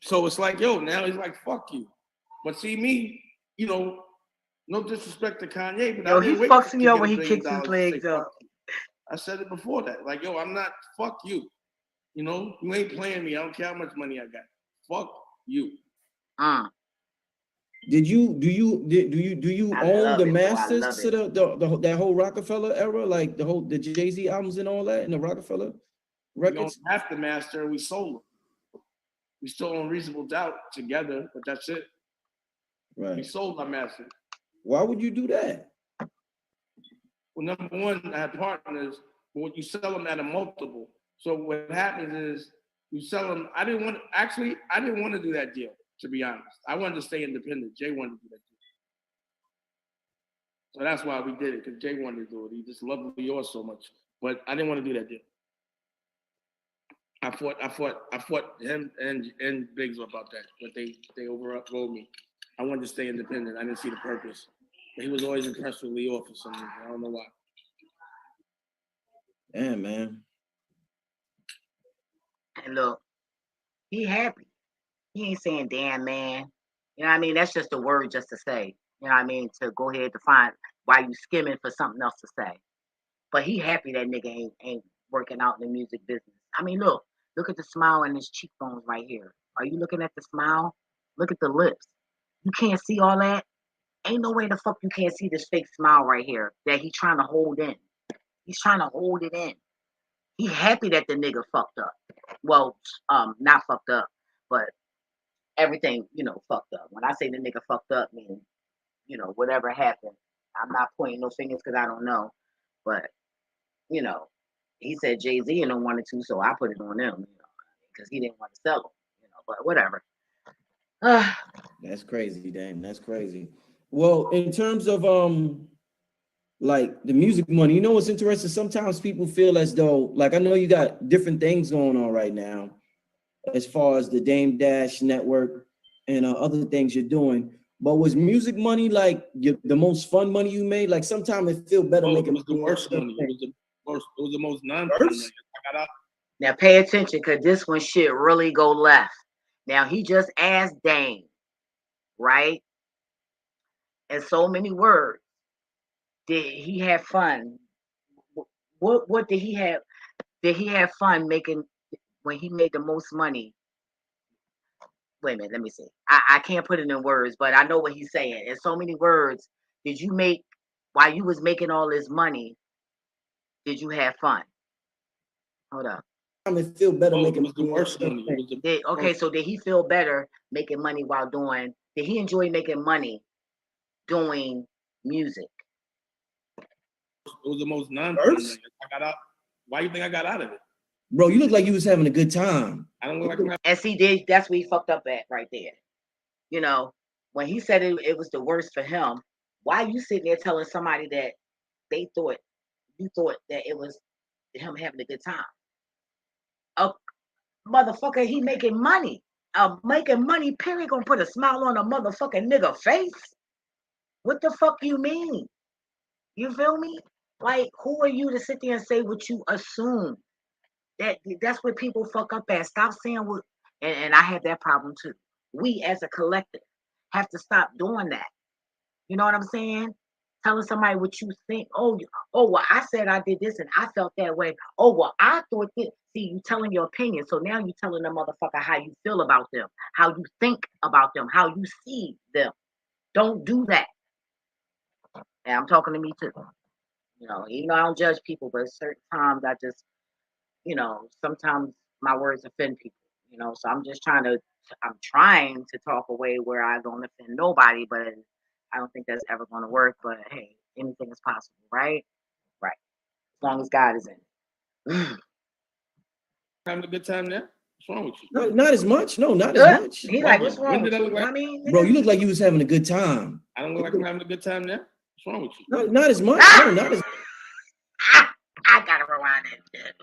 So it's like, yo, now he's like, fuck you. But see me, no disrespect to Kanye, but yo, he fucks me up when he kicks his legs up. I said it before that. Like, yo, I'm not, fuck you. You ain't playing me. I don't care how much money I got. Fuck you. Do you own the masters to the that whole Rockefeller era, like the Jay-Z albums and all that, and the Rockefeller records? We don't have to master, we sold them. We still own Reasonable Doubt together, but that's it. Right. We sold our master. Why would you do that? Well, number one, I have partners, but you sell them at a multiple. So what happens is you sell them. I didn't want to do that deal, to be honest. I wanted to stay independent. Jay wanted to do that deal. So that's why we did it, because Jay wanted to do it. He just loved New York so much. But I didn't want to do that deal. I fought him and Biggs about that, but they overrode me. I wanted to stay independent. I didn't see the purpose. But he was always impressed with Leo for some reason. I don't know why. Yeah, man. And look, he happy. He ain't saying damn, man. You know what I mean? That's just a word just to say. You know what I mean? To go ahead to find why you skimming for something else to say. But he happy that nigga ain't working out in the music business. I mean, look at the smile in his cheekbones right here. Are you looking at the smile? Look at the lips. You can't see all that? Ain't no way the fuck you can't see this fake smile right here that he's trying to hold in. He's trying to hold it in. He happy that the nigga fucked up. Well, not fucked up, but everything, fucked up. When I say the nigga fucked up, meaning, whatever happened. I'm not pointing no fingers because I don't know. But, he said Jay-Z and them wanted to, so I put it on them, because he didn't want to sell them, but whatever. That's crazy, Dame. That's crazy. Well, in terms of like the music money, what's interesting? Sometimes people feel as though, like, I know you got different things going on right now, as far as the Dame Dash network and other things you're doing. But was music money like the most fun money you made? Like sometimes it feel better making. It was the worst money. It was the most non-fun money. I got out. Now pay attention, because this one shit really go left. Now he just asked Dame, right? In so many words, did he have fun What did he have? Did he have fun making when he made the most money? Wait a minute, let me see. I can't put it in words, but I know what he's saying. In so many words, did you make while you was making all this money? Did you have fun? Hold up. I feel better making it was the worst money. Okay, so did he feel better making money while doing? Did he enjoy making money doing music? It was the most nonsense. I got out. Why you think I got out of it? Bro, you look like you was having a good time. I don't look like. And see, that's where he fucked up at right there. You know, when he said it was the worst for him, why you sitting there telling somebody that you thought that it was him having a good time? A motherfucker, he making money. Making money, period, gonna put a smile on a motherfucking nigga face. What the fuck you mean? You feel me? Like, who are you to sit there and say what you assume? That's what people fuck up at. Stop saying what, and I had that problem too. We as a collective have to stop doing that. You know what I'm saying? Telling somebody what you think. Oh, well, I said I did this and I felt that way. Oh, well, I thought this. See, you telling your opinion. So now you telling the motherfucker how you feel about them, how you think about them, how you see them. Don't do that. And I'm talking to me too. You know, even though I don't judge people, but certain times I just, sometimes my words offend people. So I'm trying to talk away where I don't offend nobody, but I don't think that's ever going to work. But hey, anything is possible, right? Right. As long as God is in it. Having a good time now? What's wrong with you? No, not as much. No, not as much. He like, what's wrong with you? Like? Bro, you look like you was having a good time. I don't look like I'm having a good time now. What's wrong with you? No, not as much. No, not as. I gotta rewind that.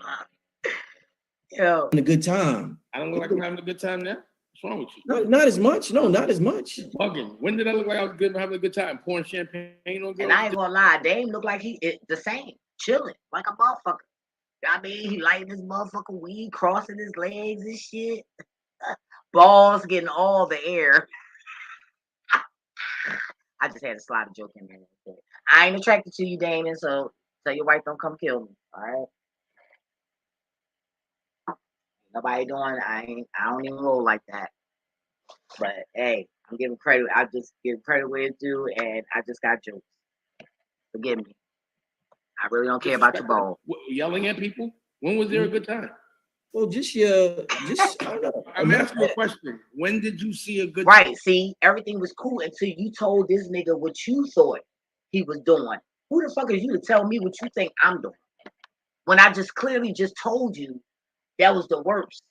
Yo, having a good time. I don't look like I'm having a good time now. What's wrong with you? No, not as much. No, not as much. Bugging. When did I look like I was good having a good time? Pouring champagne on girls? And I ain't gonna lie, Dame look like the same, chilling like a motherfucker. I mean, he lighting his motherfucking weed, crossing his legs and shit. Balls getting all the air. I just had to slide a joke in there. I ain't attracted to you, Damon, so tell your wife don't come kill me. All right. Nobody doing. I don't even roll like that. But hey, I'm giving credit. I just give credit where it's due, and I just got jokes. Forgive me. I really don't care about your ball. Yelling at people. When was there a good time? Well, I don't know. I'm asking a question. When did you see a good time? Right, see, everything was cool until you told this nigga what you thought he was doing. Who the fuck is you to tell me what you think I'm doing? When I just clearly just told you that was the worst.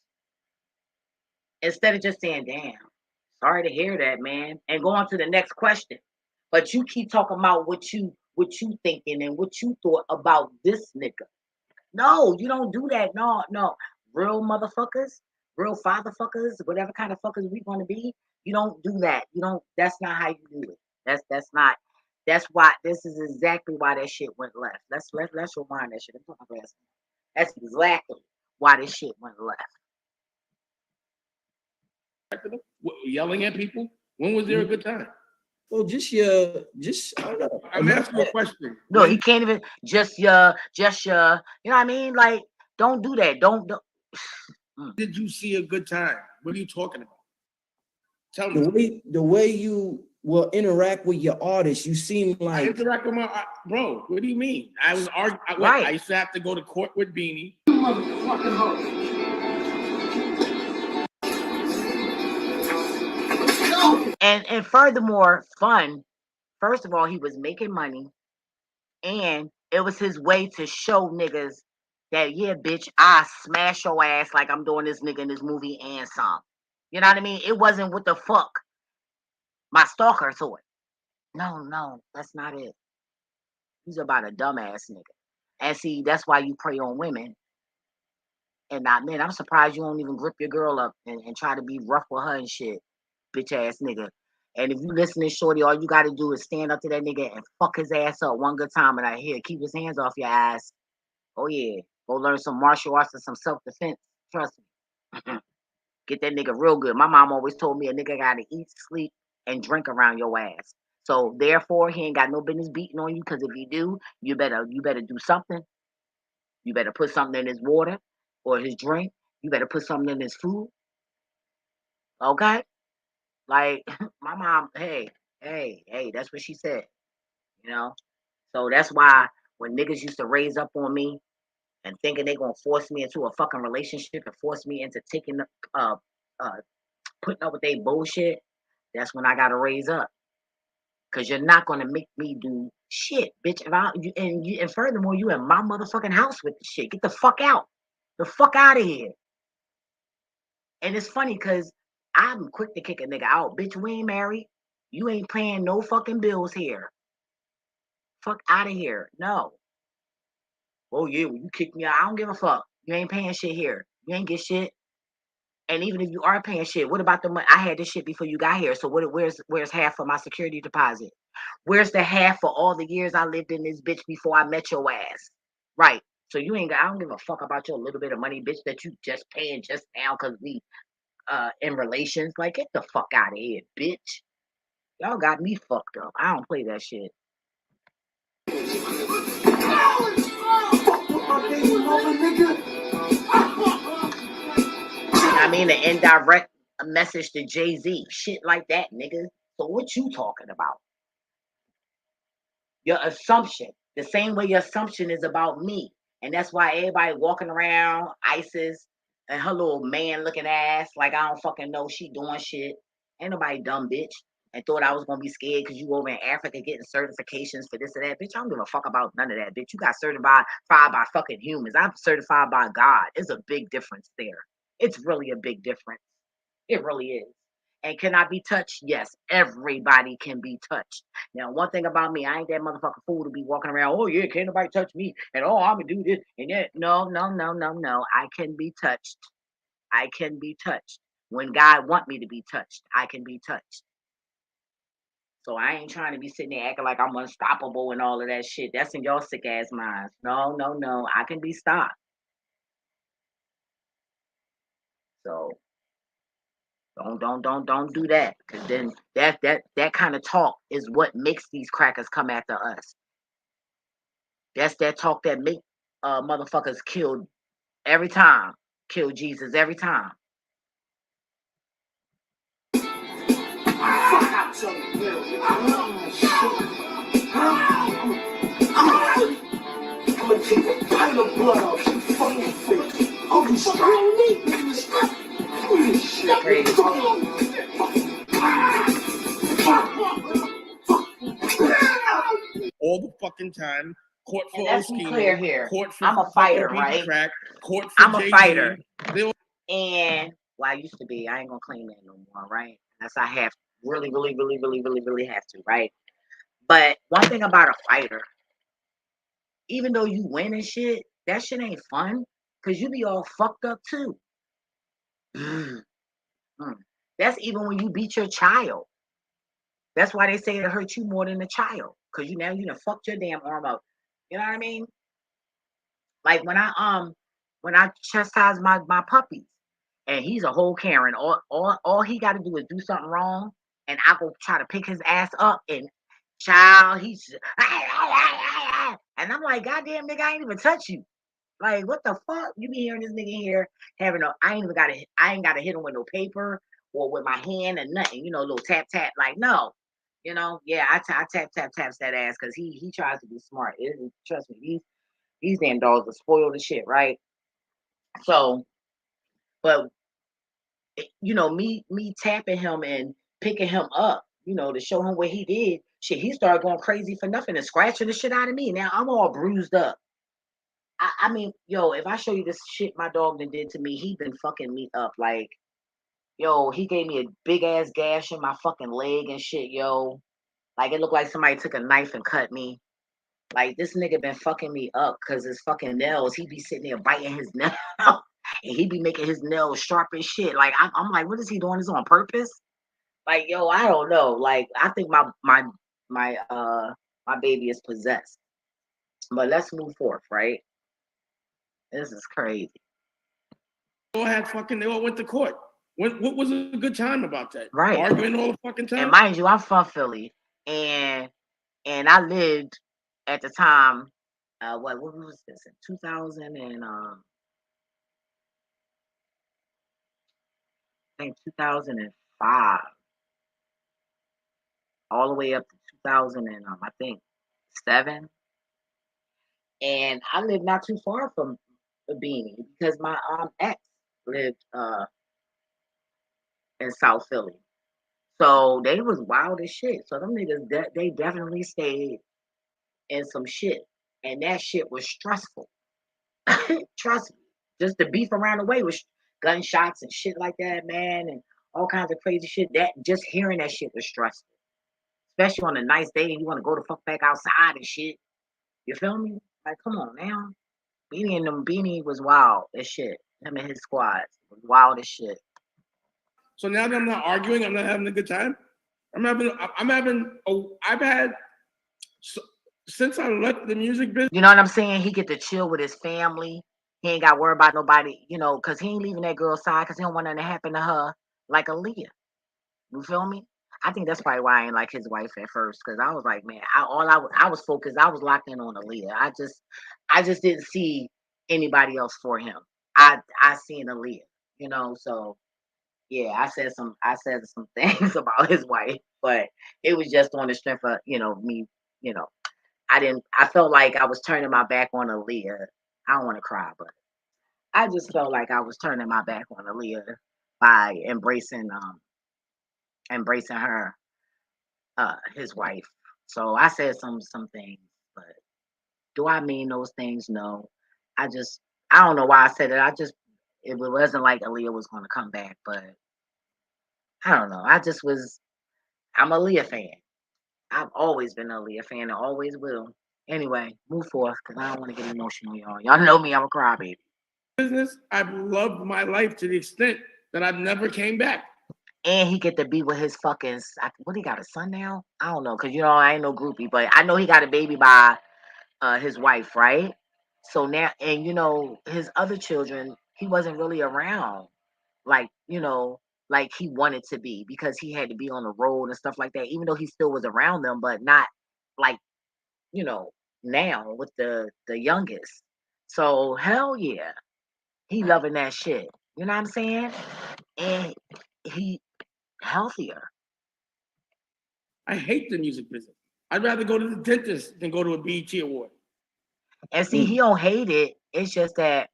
Instead of just saying, damn, sorry to hear that, man, and go on to the next question. But you keep talking about what you thinking and what you thought about this nigga. No, you don't do that. No. Real motherfuckers, real father fuckers, whatever kind of fuckers we want to be, you don't do that. You don't, that's not how you do it. That's why, this is exactly why that shit went left. Let's rewind that shit. That's exactly why this shit went left. Yelling at people? When was there a good time? Well, I don't know. I'm asking a question. No, you can't even you know what I mean? Like, don't do that. Don't. Did you see a good time? What are you talking about? Tell me. The way you will interact with your artist, you seem like I interact with my bro. What do you mean? I was arguing. Right. I used to have to go to court with Beanie. And furthermore, fun. First of all, he was making money, and it was his way to show niggas that, yeah, bitch, I smash your ass like I'm doing this nigga in this movie and some. You know what I mean? It wasn't what the fuck my stalker thought. No, that's not it. He's about a dumbass nigga. And see, that's why you prey on women and not men. I'm surprised you don't even grip your girl up and try to be rough with her and shit, bitch ass nigga. And if you listening, shorty, all you gotta do is stand up to that nigga and fuck his ass up one good time, and I hear keep his hands off your ass. Oh yeah, go learn some martial arts and some self-defense. Trust me. Get that nigga real good. My mom always told me a nigga gotta eat, sleep, and drink around your ass. So therefore, he ain't got no business beating on you. Because if you do, you better do something. You better put something in his water or his drink. You better put something in his food. Okay? Like, my mom, hey, that's what she said. You know? So that's why when niggas used to raise up on me and thinking they gonna force me into a fucking relationship and force me into taking uh putting up with their bullshit, that's when I gotta raise up. Cause you're not gonna make me do shit, bitch. And furthermore, you in my motherfucking house with the shit. Get the fuck out. The fuck out of here. And it's funny because I'm quick to kick a nigga out. Bitch, we ain't married. You ain't paying no fucking bills here. Fuck out of here. No. Oh yeah, well, you kick me out. I don't give a fuck. You ain't paying shit here. You ain't get shit. And even if you are paying shit, what about the money? I had this shit before you got here. So where's half of my security deposit? Where's the half for all the years I lived in this bitch before I met your ass? Right. So you ain't got, I don't give a fuck about your little bit of money, bitch, that you just paying just now because we in relations. Like, get the fuck out of here, bitch. Y'all got me fucked up. I don't play that shit. I mean, an indirect message to Jay-Z. Shit like that, nigga. So what you talking about? Your assumption. The same way your assumption is about me. And that's why everybody walking around ISIS and her little man looking ass like I don't fucking know she doing shit. Ain't nobody dumb, bitch. And thought I was gonna be scared because you over in Africa getting certifications for this and that. Bitch, I don't give a fuck about none of that, bitch. You got certified by fucking humans. I'm certified by God. It's a big difference there. It's really a big difference. It really is. And can I be touched? Yes, everybody can be touched. Now, one thing about me, I ain't that motherfucking fool to be walking around, oh yeah, can't nobody touch me, and oh, I'm gonna do this and that. No. I can be touched. I can be touched. When God want me to be touched, I can be touched. So I ain't trying to be sitting there acting like I'm unstoppable and all of that shit. That's in your sick ass minds. No. I can be stopped. So don't do that. Cause then that kind of talk is what makes these crackers come after us. That's that talk that make motherfuckers kill every time. Kill Jesus every time. I'm gonna take a pint of blood off your fucking face. Oh, you spraying me? Crazy. All the fucking time. Court for let's be clear here. Court for I'm a fighter, right? Crack, court for I'm a Jay-Z. fighter. And well, I used to be. I ain't gonna claim that no more, right? Unless I have really have to, right? But one thing about a fighter, even though you win and shit, that shit ain't fun because you be all fucked up too. That's even when you beat your child. That's why they say it hurts you more than the child because you done fucked your damn arm up. You know what I mean? Like when I chastise my puppies, and he's a whole Karen. All he got to do is do something wrong, and I go try to pick his ass up, and child, he's and I'm like, goddamn nigga, I ain't even touch you. Like, what the fuck? You be hearing this nigga here having I ain't gotta hit him with no paper or with my hand or nothing. You know, little tap tap. Like, no. You know, yeah, I tap taps that ass because he tries to be smart. Trust me, these damn dogs are spoiled as shit, right? So, but me tapping him and picking him up, to show him what he did. Shit, he started going crazy for nothing and scratching the shit out of me. Now I'm all bruised up. I mean, yo, if I show you this shit my dog did to me, he been fucking me up. Like, yo, he gave me a big ass gash in my fucking leg and shit, yo. Like, it looked like somebody took a knife and cut me. Like, this nigga been fucking me up because his fucking nails, he be sitting there biting his nails. And he be making his nails sharp as shit. Like, I'm like, what is he doing this on purpose? Like, yo, I don't know. Like, I think my baby is possessed. But let's move forth, right? This is crazy. They all went to court. What was a good time about that? Right. Arguing all the fucking time. And mind you, I'm from Philly, and I lived at the time what was this in 2000 and I think 2005, all the way up to 2000 and I think 7. And I lived not too far from the Beanie because my ex lived in South Philly. So they was wild as shit. So them niggas, they definitely stayed in some shit. And that shit was stressful. Trust me. Just the beef around the way was gunshots and shit like that, man, and all kinds of crazy shit. That just hearing that shit was stressful. Especially on a nice day and you want to go the fuck back outside and shit. You feel me? Like, come on now. Beanie was wild as shit. Him and his squads was wild as shit. So now that I'm not arguing, I'm not having a good time. I've had, since I left the music business. You know what I'm saying? He get to chill with his family. He ain't got to worry about nobody, you know, because he ain't leaving that girl's side because he don't want nothing to happen to her like Aaliyah. You feel me? I think that's probably why I ain't like his wife at first, because I was like, man, I was focused. I was locked in on Aaliyah. I just didn't see anybody else for him. I seen Aaliyah, you know. So yeah, I said some things about his wife, but it was just on the strength of me. You know, I felt like I was turning my back on Aaliyah. I don't want to cry, but I just felt like I was turning my back on Aaliyah by embracing her, his wife. So I said some things, but do I mean those things? No. I don't know why I said it. It wasn't like Aaliyah was going to come back, but I don't know. I'm a Aaliyah fan. I've always been an Aaliyah fan and always will. Anyway, move forth because I don't want to get emotional, y'all. Y'all know me, I'm a crybaby. Business, I've loved my life to the extent that I've never came back. And he get to be with his fucking, what, he got a son now? I don't know, because I ain't no groupie, but I know he got a baby by his wife, right? So now, and his other children, he wasn't really around, like, like he wanted to be, because he had to be on the road and stuff like that, even though he still was around them, but not like, now with the youngest. So hell yeah, he loving that shit. You know what I'm saying? And he healthier. I hate the music business. I'd rather go to the dentist than go to a BET award. And see, he don't hate it. It's just that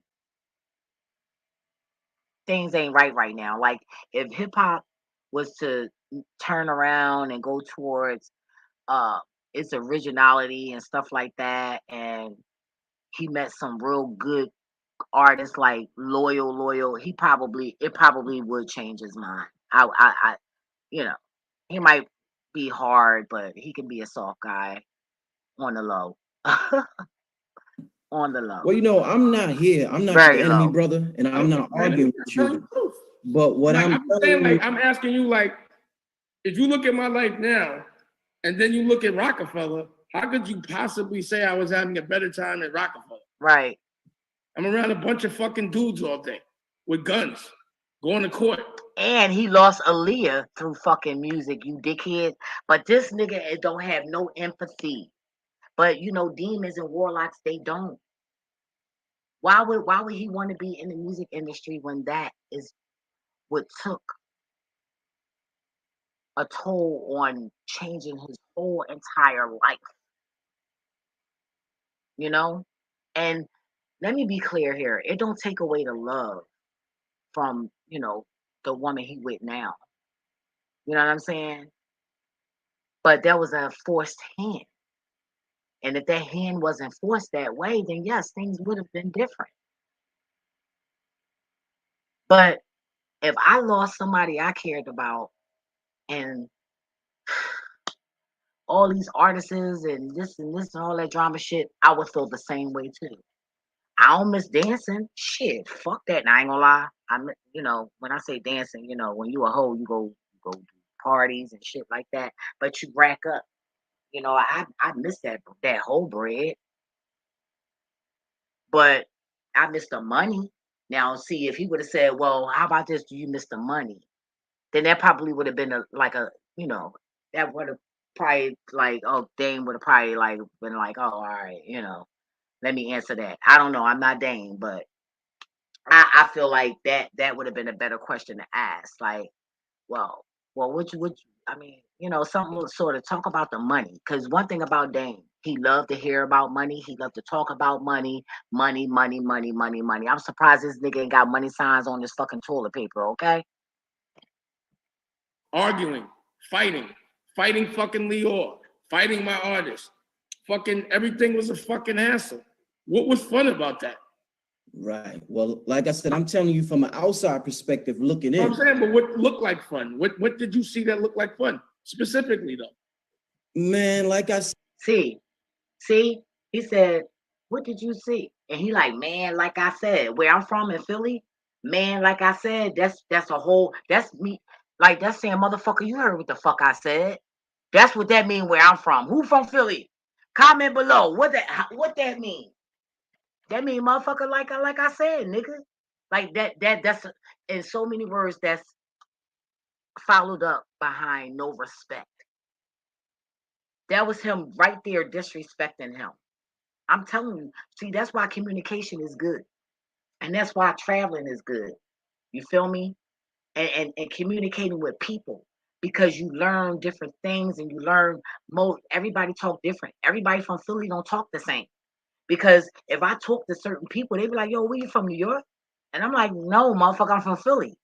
things ain't right now. Like if hip hop was to turn around and go towards its originality and stuff like that, and he met some real good artists like loyal, it probably would change his mind. I he might be hard, but he can be a soft guy on the low. On the low. Well, I'm not here. I'm not Very the enemy, low. brother, and I'm not arguing with you. But what I'm saying, you, I'm asking you, like, if you look at my life now, and then you look at Rockefeller, how could you possibly say I was having a better time at Rockefeller? Right. I'm around a bunch of fucking dudes all day with guns, going to court. And he lost Aaliyah through fucking music, you dickhead. But this nigga don't have no empathy. But demons and warlocks, they don't. Why would he want to be in the music industry when that is what took a toll on changing his whole entire life? And let me be clear here. It don't take away the love from, the woman he with now. You know what I'm saying? But there was a forced hand. And if that hand wasn't forced that way, then yes, things would have been different. But if I lost somebody I cared about and all these artists and this and all that drama shit, I would feel the same way too. I don't miss dancing. Shit, fuck that. And I ain't gonna lie. When I say dancing, when you a hoe, you go do parties and shit like that. But you rack up. I miss that whole bread. But I miss the money. Now, see, if he would have said, well, how about this? Do you miss the money? Then that probably would have been that would have probably like, oh, Dame would have probably like been like, oh, all right, Let me answer that. I don't know. I'm not Dane, but I feel like that would have been a better question to ask. Like, well, I mean, something sort of talk about the money. Because one thing about Dane, he loved to hear about money. He loved to talk about money, money, money, money, money, money. I'm surprised this nigga ain't got money signs on his fucking toilet paper, okay? Arguing, fighting fucking Leor, fighting my artist. Fucking everything was a fucking hassle. What was fun about that? Right. Well, like I said, I'm telling you from an outside perspective, looking in. I'm saying, but what looked like fun? What did you see that looked like fun specifically though? Man, like I said. See, he said, what did you see? And he like, man, like I said, where I'm from in Philly, man, like I said, that's me. Like that's saying, motherfucker, you heard what the fuck I said. That's what that mean where I'm from. Who from Philly? Comment below. What that mean? That mean motherfucker, like I said, nigga. Like that's in so many words that's followed up behind no respect. That was him right there disrespecting him. I'm telling you, see, that's why communication is good. And that's why traveling is good. You feel me? And communicating with people because you learn different things and you learn everybody talk different. Everybody from Philly don't talk the same. Because if I talk to certain people, they be like, yo, where you from, New York? And I'm like, no, motherfucker, I'm from Philly.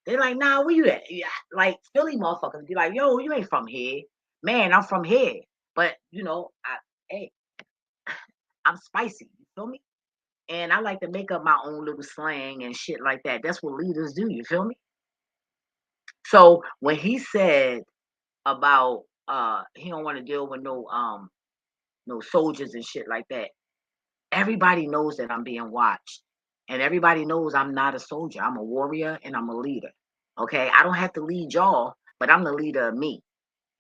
They're like, nah, where you at? Yeah, like Philly motherfuckers be like, yo, you ain't from here. Man, I'm from here. But, hey, I'm spicy. You feel me? And I like to make up my own little slang and shit like that. That's what leaders do. You feel me? So when he said about he don't want to deal with no soldiers and shit like that, everybody knows that I'm being watched. And everybody knows I'm not a soldier. I'm a warrior and I'm a leader. Okay. I don't have to lead y'all, but I'm the leader of me.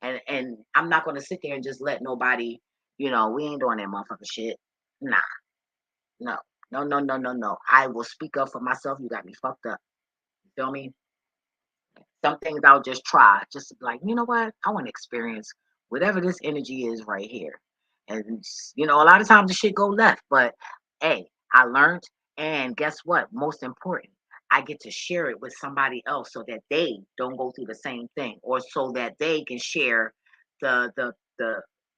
And I'm not gonna sit there and just let nobody, we ain't doing that motherfucker shit. Nah. No. No, no, no, no, no. I will speak up for myself. You got me fucked up. You feel me? Some things I'll just try, just to be like, you know what? I want to experience whatever this energy is right here. And a lot of times the shit go left, but hey, I learned, and guess what? Most important, I get to share it with somebody else so that they don't go through the same thing, or so that they can share the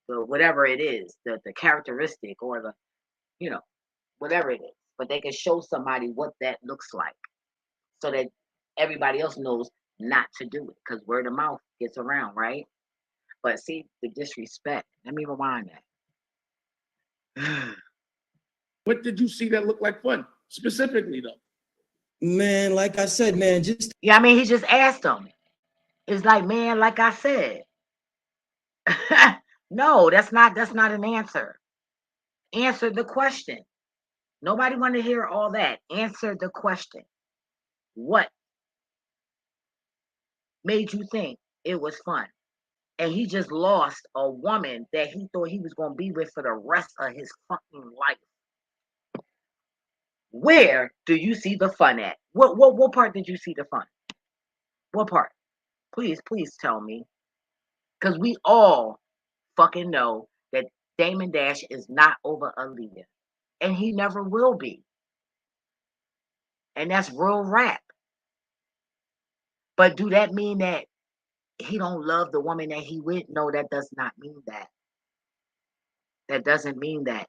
whatever it is, the characteristic or the whatever it is, but they can show somebody what that looks like so that everybody else knows not to do it because word of mouth gets around, right? But see, the disrespect. Let me rewind that. What did you see that looked like fun specifically though? Man, like I said, man, just Yeah, I mean, he just asked him. It's like, man, like I said. No, that's not an answer. Answer the question. Nobody want to hear all that. Answer the question. What made you think it was fun? And he just lost a woman that he thought he was going to be with for the rest of his fucking life. Where do you see the fun at? What part did you see the fun? What part? Please tell me. Because we all fucking know that Damon Dash is not over Aaliyah. And he never will be. And that's real rap. But do that mean that he don't love the woman that he with? No, that does not mean that. That doesn't mean that.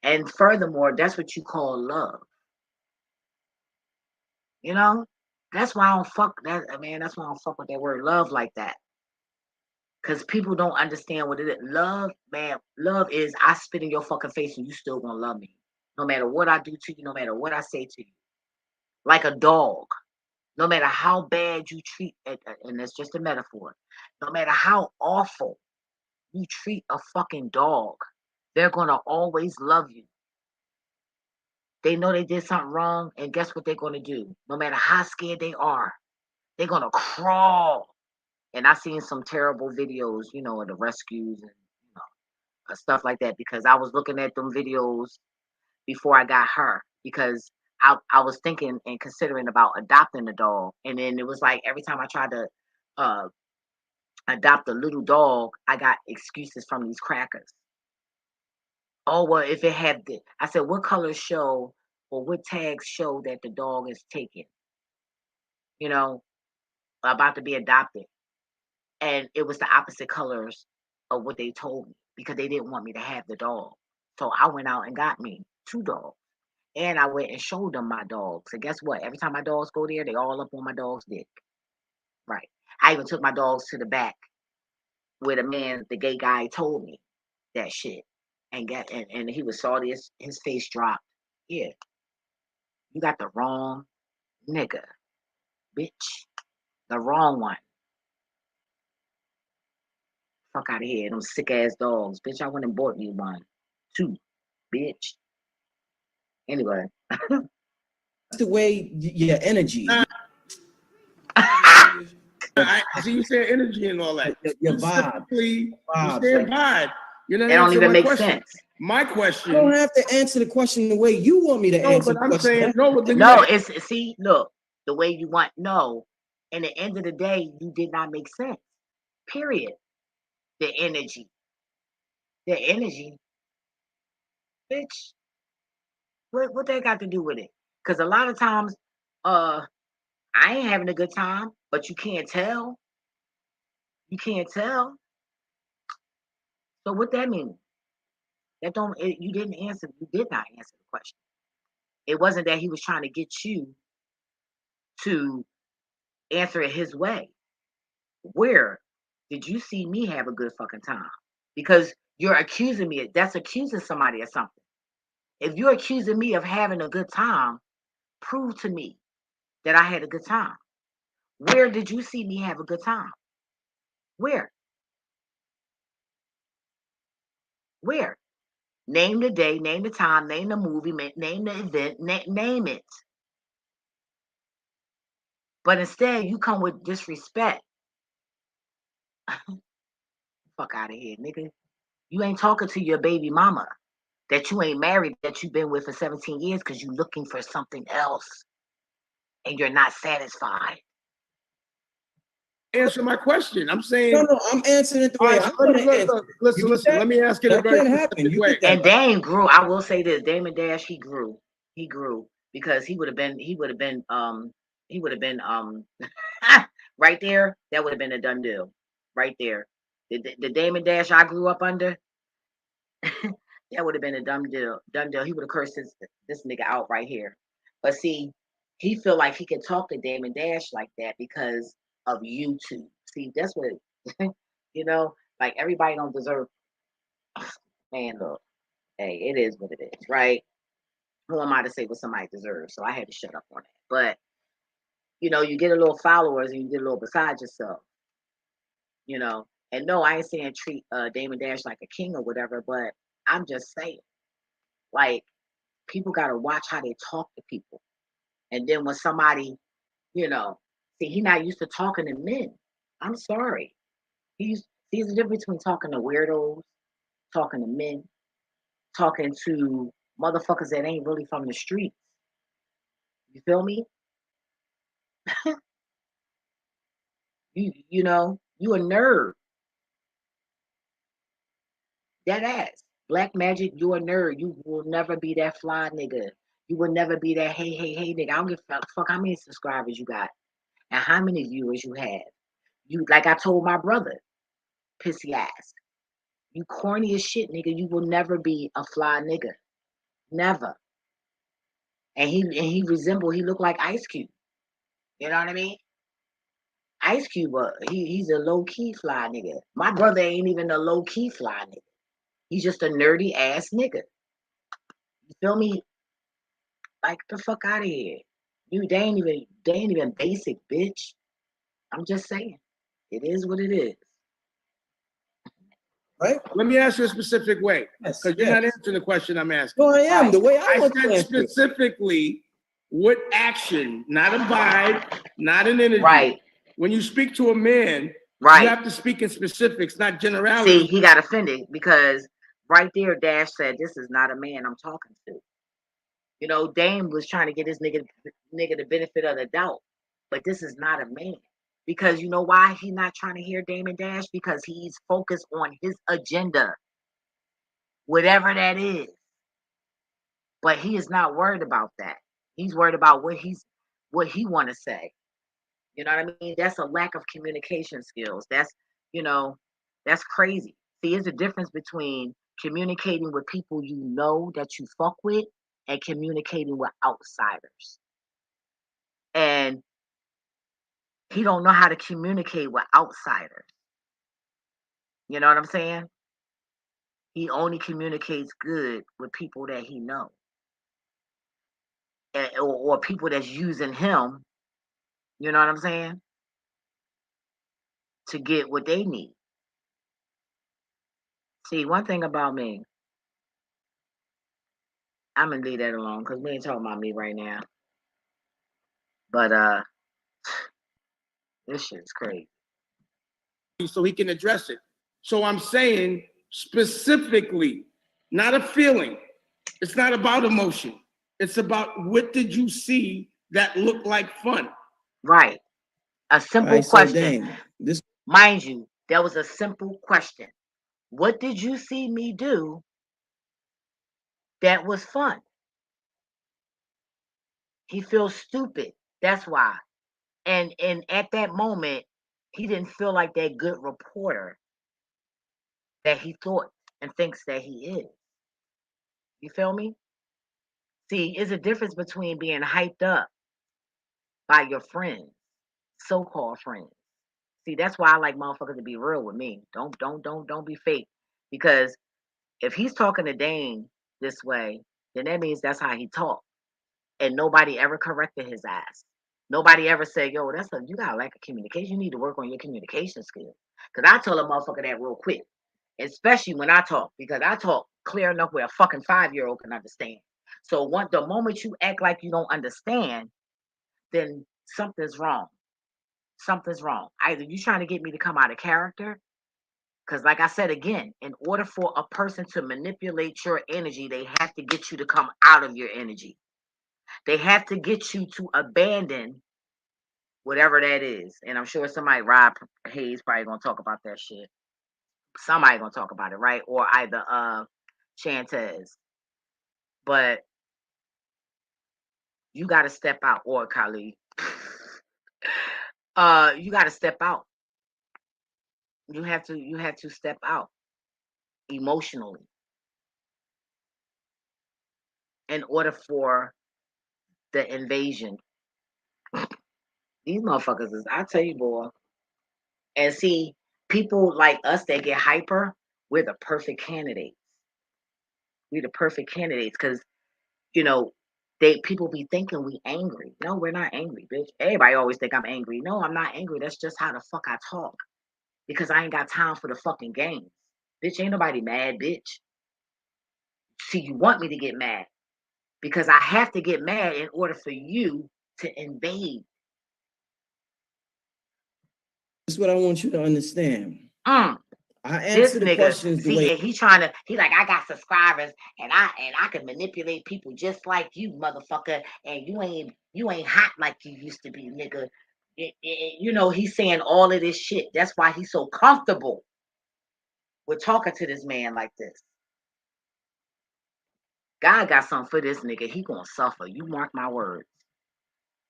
And furthermore, that's what you call love. That's why I don't fuck that. Man, that's why I don't fuck with that word love like that. Because people don't understand what it is. Love, man, love is I spit in your fucking face and you still gonna love me. No matter what I do to you, no matter what I say to you. Like a dog. No matter how bad you treat, and that's just a metaphor. No matter how awful you treat a fucking dog, they're gonna always love you. They know they did something wrong, and guess what they're gonna do? No matter how scared they are, they're gonna crawl. And I seen some terrible videos, of the rescues and stuff like that because I was looking at them videos before I got her because I was thinking and considering about adopting a dog, and then it was like every time I tried to adopt a little dog, I got excuses from these crackers. Oh, well, if it had the, I said, what colors show or what tags show that the dog is taken, you know, about to be adopted? And it was the opposite colors of what they told me because they didn't want me to have the dog. So I went out and got me 2 dogs. And I went and showed them my dogs. And guess what? Every time my dogs go there, they all up on my dog's dick. Right. I even took my dogs to the back where the gay guy told me that shit. And he was salty, his face dropped. Yeah, you got the wrong nigga, bitch. The wrong one. Fuck out of here. Them sick ass dogs. Bitch, I went and bought you one. 2, bitch. Anyway. The way your energy. I see you say energy and all that. Your vibe. You said vibe. You know, that don't even make sense. My question. You don't have to answer the question the way you want me to answer. But I'm saying no. But no, it's see, look, the way you want. No, in the end of the day, you did not make sense. Period. The energy, bitch. What they got to do with it? Because a lot of times, I ain't having a good time, but you can't tell. You can't tell. So what that mean? That don't. You didn't answer. You did not answer the question. It wasn't that he was trying to get you to answer it his way. Where did you see me have a good fucking time? Because you're accusing me. That's accusing somebody of something. If you're accusing me of having a good time, prove to me that I had a good time. Where did you see me have a good time? Where? Where? Name the day, name the time, name the movie, name the event, name it. But instead, you come with disrespect. Fuck out of here, nigga. You ain't talking to your baby mama that you ain't married, that you've been with for 17 years because you're looking for something else and you're not satisfied. Answer my question. I'm saying no. I'm answering it the way I'm going to answer. Listen. Let me ask it a very specific way. And Dame grew. I will say this: Damon Dash, he grew because he would have been right there. That would have been a done deal, right there. The Damon Dash I grew up under, that would have been a done deal. He would have cursed this nigga out right here. But see, he feel like he can talk to Damon Dash like that because of YouTube. See, that's what you know. Like everybody don't deserve. Man, look, hey, it is what it is, right? Who am I to say what somebody deserves? So I had to shut up on that. But you know, you get a little followers and you get a little beside yourself. You know, and no, I ain't saying treat Damon Dash like a king or whatever, but I'm just saying, like, people gotta watch how they talk to people. And then when somebody, you know, see, he not used to talking to men. I'm sorry. He's the difference between talking to weirdos, talking to men, talking to motherfuckers that ain't really from the streets. You feel me? You know, you a nerd. That ass. Black Magic, you a nerd. You will never be that fly nigga. You will never be that hey nigga. I don't give a fuck how many subscribers you got and how many viewers you have. You, like I told my brother, pissy ass. You corny as shit, nigga. You will never be a fly nigga. Never. And he looked like Ice Cube. You know what I mean? Ice Cube, he's a low-key fly nigga. My brother ain't even a low-key fly nigga. He's just a nerdy ass nigga. You feel me? Like the fuck out of here. They ain't even basic, bitch. I'm just saying. It is what it is. Right? Let me ask you a specific way. Because you're not answering the question I'm asking. No, I am. Right. The way I want said specifically what action, not a vibe, not an energy. Right. When you speak to a man, right, you have to speak in specifics, not generalities. See, he got offended because right there, Dash said, "This is not a man I'm talking to." You know, Dame was trying to get this nigga the benefit of the doubt, but this is not a man Because you know why he's not trying to hear Damon Dash? Because he's focused on his agenda, whatever that is. But he is not worried about that. He's worried about what he want to say. You know what I mean? That's a lack of communication skills. That's, you know, that's crazy. See, there's a difference between communicating with people you know that you fuck with and communicating with outsiders. And he don't know how to communicate with outsiders. You know what I'm saying? He only communicates good with people that he knows. Or people that's using him, you know what I'm saying, to get what they need. See, one thing about me, I'm gonna leave that alone because we ain't talking about me right now. But this shit's crazy. So he can address it. So I'm saying specifically, not a feeling. It's not about emotion. It's about what did you see that looked like fun? Right. A simple question. So this, mind you, that was a simple question. What did you see me do that was fun? He feels stupid. That's why. And at that moment, he didn't feel like that good reporter that he thought and thinks that he is. You feel me? See, it's a difference between being hyped up by your friends, so-called friends. See, that's why I like motherfuckers to be real with me. Don't be fake. Because if he's talking to Dane this way, then that means that's how he talks. And nobody ever corrected his ass. Nobody ever said, yo, you got a lack of communication. You need to work on your communication skills. Because I tell a motherfucker that real quick. Especially when I talk. Because I talk clear enough where a fucking 5-year-old can understand. So the moment you act like you don't understand, then something's wrong. Something's wrong. Either you trying to get me to come out of character. Because like I said again, in order for a person to manipulate your energy, they have to get you to come out of your energy. They have to get you to abandon whatever that is. And I'm sure somebody, Rob Hayes, probably gonna talk about that shit. Somebody gonna talk about it, right? Or either Shantez. But you gotta step out, or Khalid. You gotta step out. You have to step out emotionally in order for the invasion. These motherfuckers is, I tell you, boy. And see, people like us that get hyper, we're the perfect candidates. We're the perfect candidates because, you know, people be thinking we angry. No, we're not angry, bitch. Everybody always think I'm angry. No, I'm not angry. That's just how the fuck I talk. Because I ain't got time for the fucking games. Bitch, ain't nobody mad, bitch. See, you want me to get mad. Because I have to get mad in order for you to invade. this is what I want you to understand. I This answer the nigga, questions the way and he like, I got subscribers and I can manipulate people just like you, motherfucker, and you ain't hot like you used to be, nigga. You know, he's saying all of this shit. That's why he's so comfortable with talking to this man like this. God got something for this nigga. He gonna suffer. You mark my words.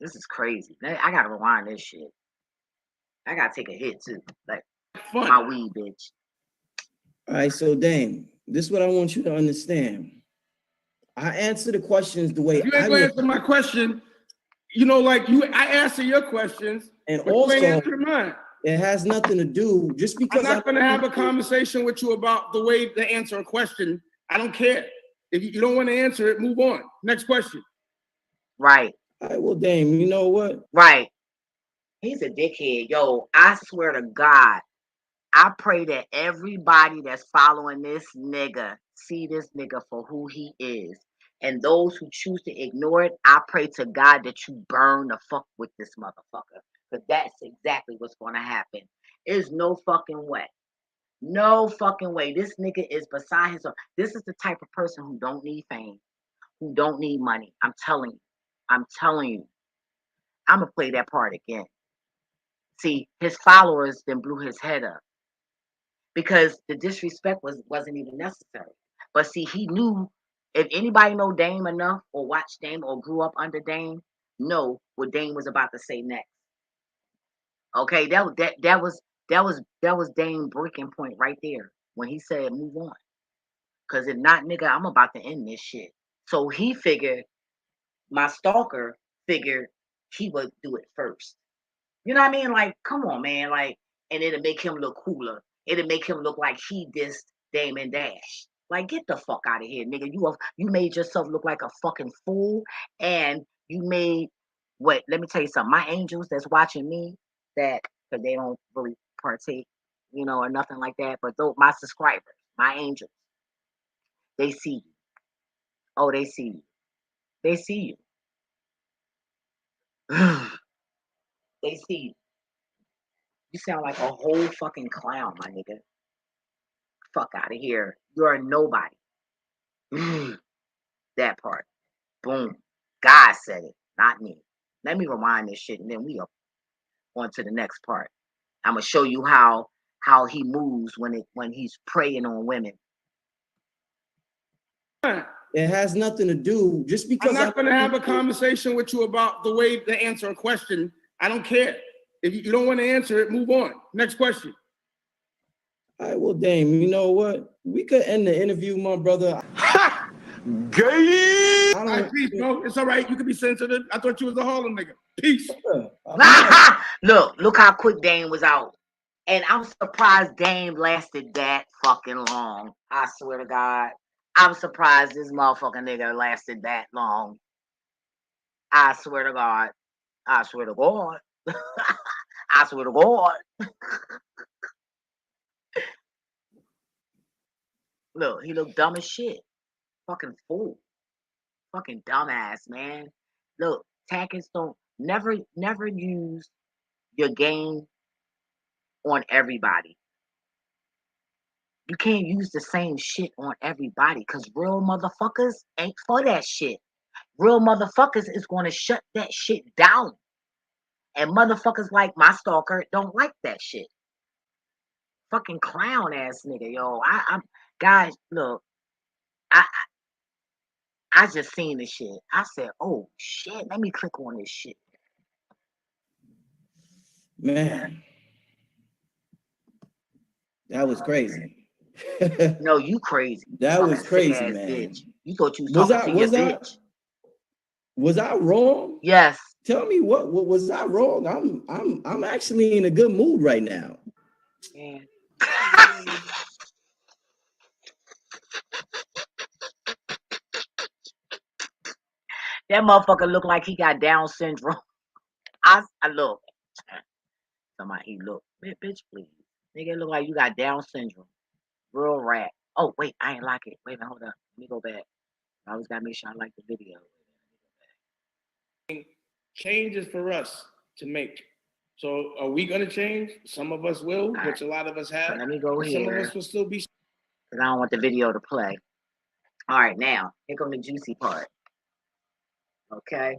This is crazy. I gotta rewind this shit. I gotta take a hit too. Like my weed, bitch. All right, so Dame, this is what I want you to understand. I answer the questions the way if you ain't gonna answer my question, you know, like I answer your questions, and but also you ain't answer mine. It has nothing to do just because I'm not gonna have a conversation with you about the way to answer a question. I don't care. If you don't want to answer it, move on. Next question. Right. All right, well, Dame, you know what? Right. He's a dickhead. Yo, I swear to God, I pray that everybody that's following this nigga see this nigga for who he is. And those who choose to ignore it, I pray to God that you burn the fuck with this motherfucker. Because that's exactly what's going to happen. There's no fucking way. No fucking way. This nigga is beside himself. This is the type of person who don't need fame, who don't need money. I'm telling you. I'm telling you. I'm going to play that part again. See, his followers then blew his head up because the disrespect wasn't even necessary. But see, he knew if anybody know Dame enough or watched Dame or grew up under Dame, know what Dame was about to say next. Okay, that was Dame breaking point right there when he said move on. Cause if not, nigga, I'm about to end this shit. So he figured my stalker figured he would do it first. You know what I mean? Like, come on, man. Like, and it'll make him look cooler. It'll make him look like he dissed Damon Dash. Like, get the fuck out of here, nigga. You made yourself look like a fucking fool, and you made what? Let me tell you something. My angels that's watching me, that because they don't really partake, you know, or nothing like that. But though my subscribers, my angels, they see you. Oh, they see you. They see you. They see you. You sound like a whole fucking clown, my nigga. Fuck out of here. You're a nobody. That part. Boom. God said it, not me. Let me rewind this shit and then we up on to the next part. I'm gonna show you how he moves when he's preying on women. It has nothing to do just because I'm not going to have a conversation with you about the way to answer a question. I don't care. If you don't want to answer it, move on. Next question. All right, well, Dame, you know what? We could end the interview, my brother. Ha! Gay! All right, peace, bro. It's all right. You can be sensitive. I thought you was a Harlem nigga. Peace. Look how quick Dame was out. And I'm surprised Dame lasted that fucking long. I swear to God. I'm surprised this motherfucking nigga lasted that long. I swear to God. I swear to God. I swear to God. Look, he looked dumb as shit. Fucking fool. Fucking dumbass, man. Look, Tackers don't never use your game on everybody. You can't use the same shit on everybody because real motherfuckers ain't for that shit. Real motherfuckers is going to shut that shit down. And motherfuckers like my stalker don't like that shit. Fucking clown ass nigga, yo. I'm guys, look, I just seen this shit. I said, oh shit, let me click on this shit. Man, that was crazy. No, you crazy. That was crazy, man. Bitch. You thought you was talking to your bitch. Was I wrong? Yes. Tell me what was I wrong? I'm actually in a good mood right now. Man. That motherfucker look like he got Down syndrome. I look. Somebody he look. Bitch, please. Nigga look like you got Down syndrome. Real rat. Oh, wait, I ain't like it. Wait a minute, hold up. Let me go back. I always gotta make sure I like the video. Change is for us to make. So are we gonna change? Some of us will, which a lot of us have. So let me go here. Some of us will still be. Because I don't want the video to play. All right, now, here come the juicy part. Okay.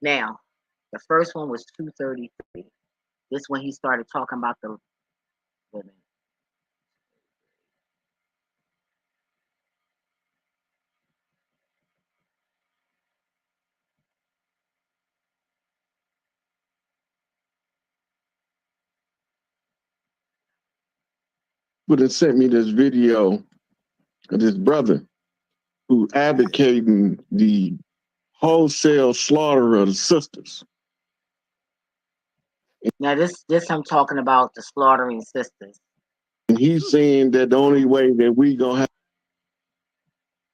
Now, the first one was 233. This when he started talking about the women. But it sent me this video of this brother who advocating the wholesale slaughter of the sisters. Now this I'm talking about the slaughtering sisters. And he's saying that the only way that we gonna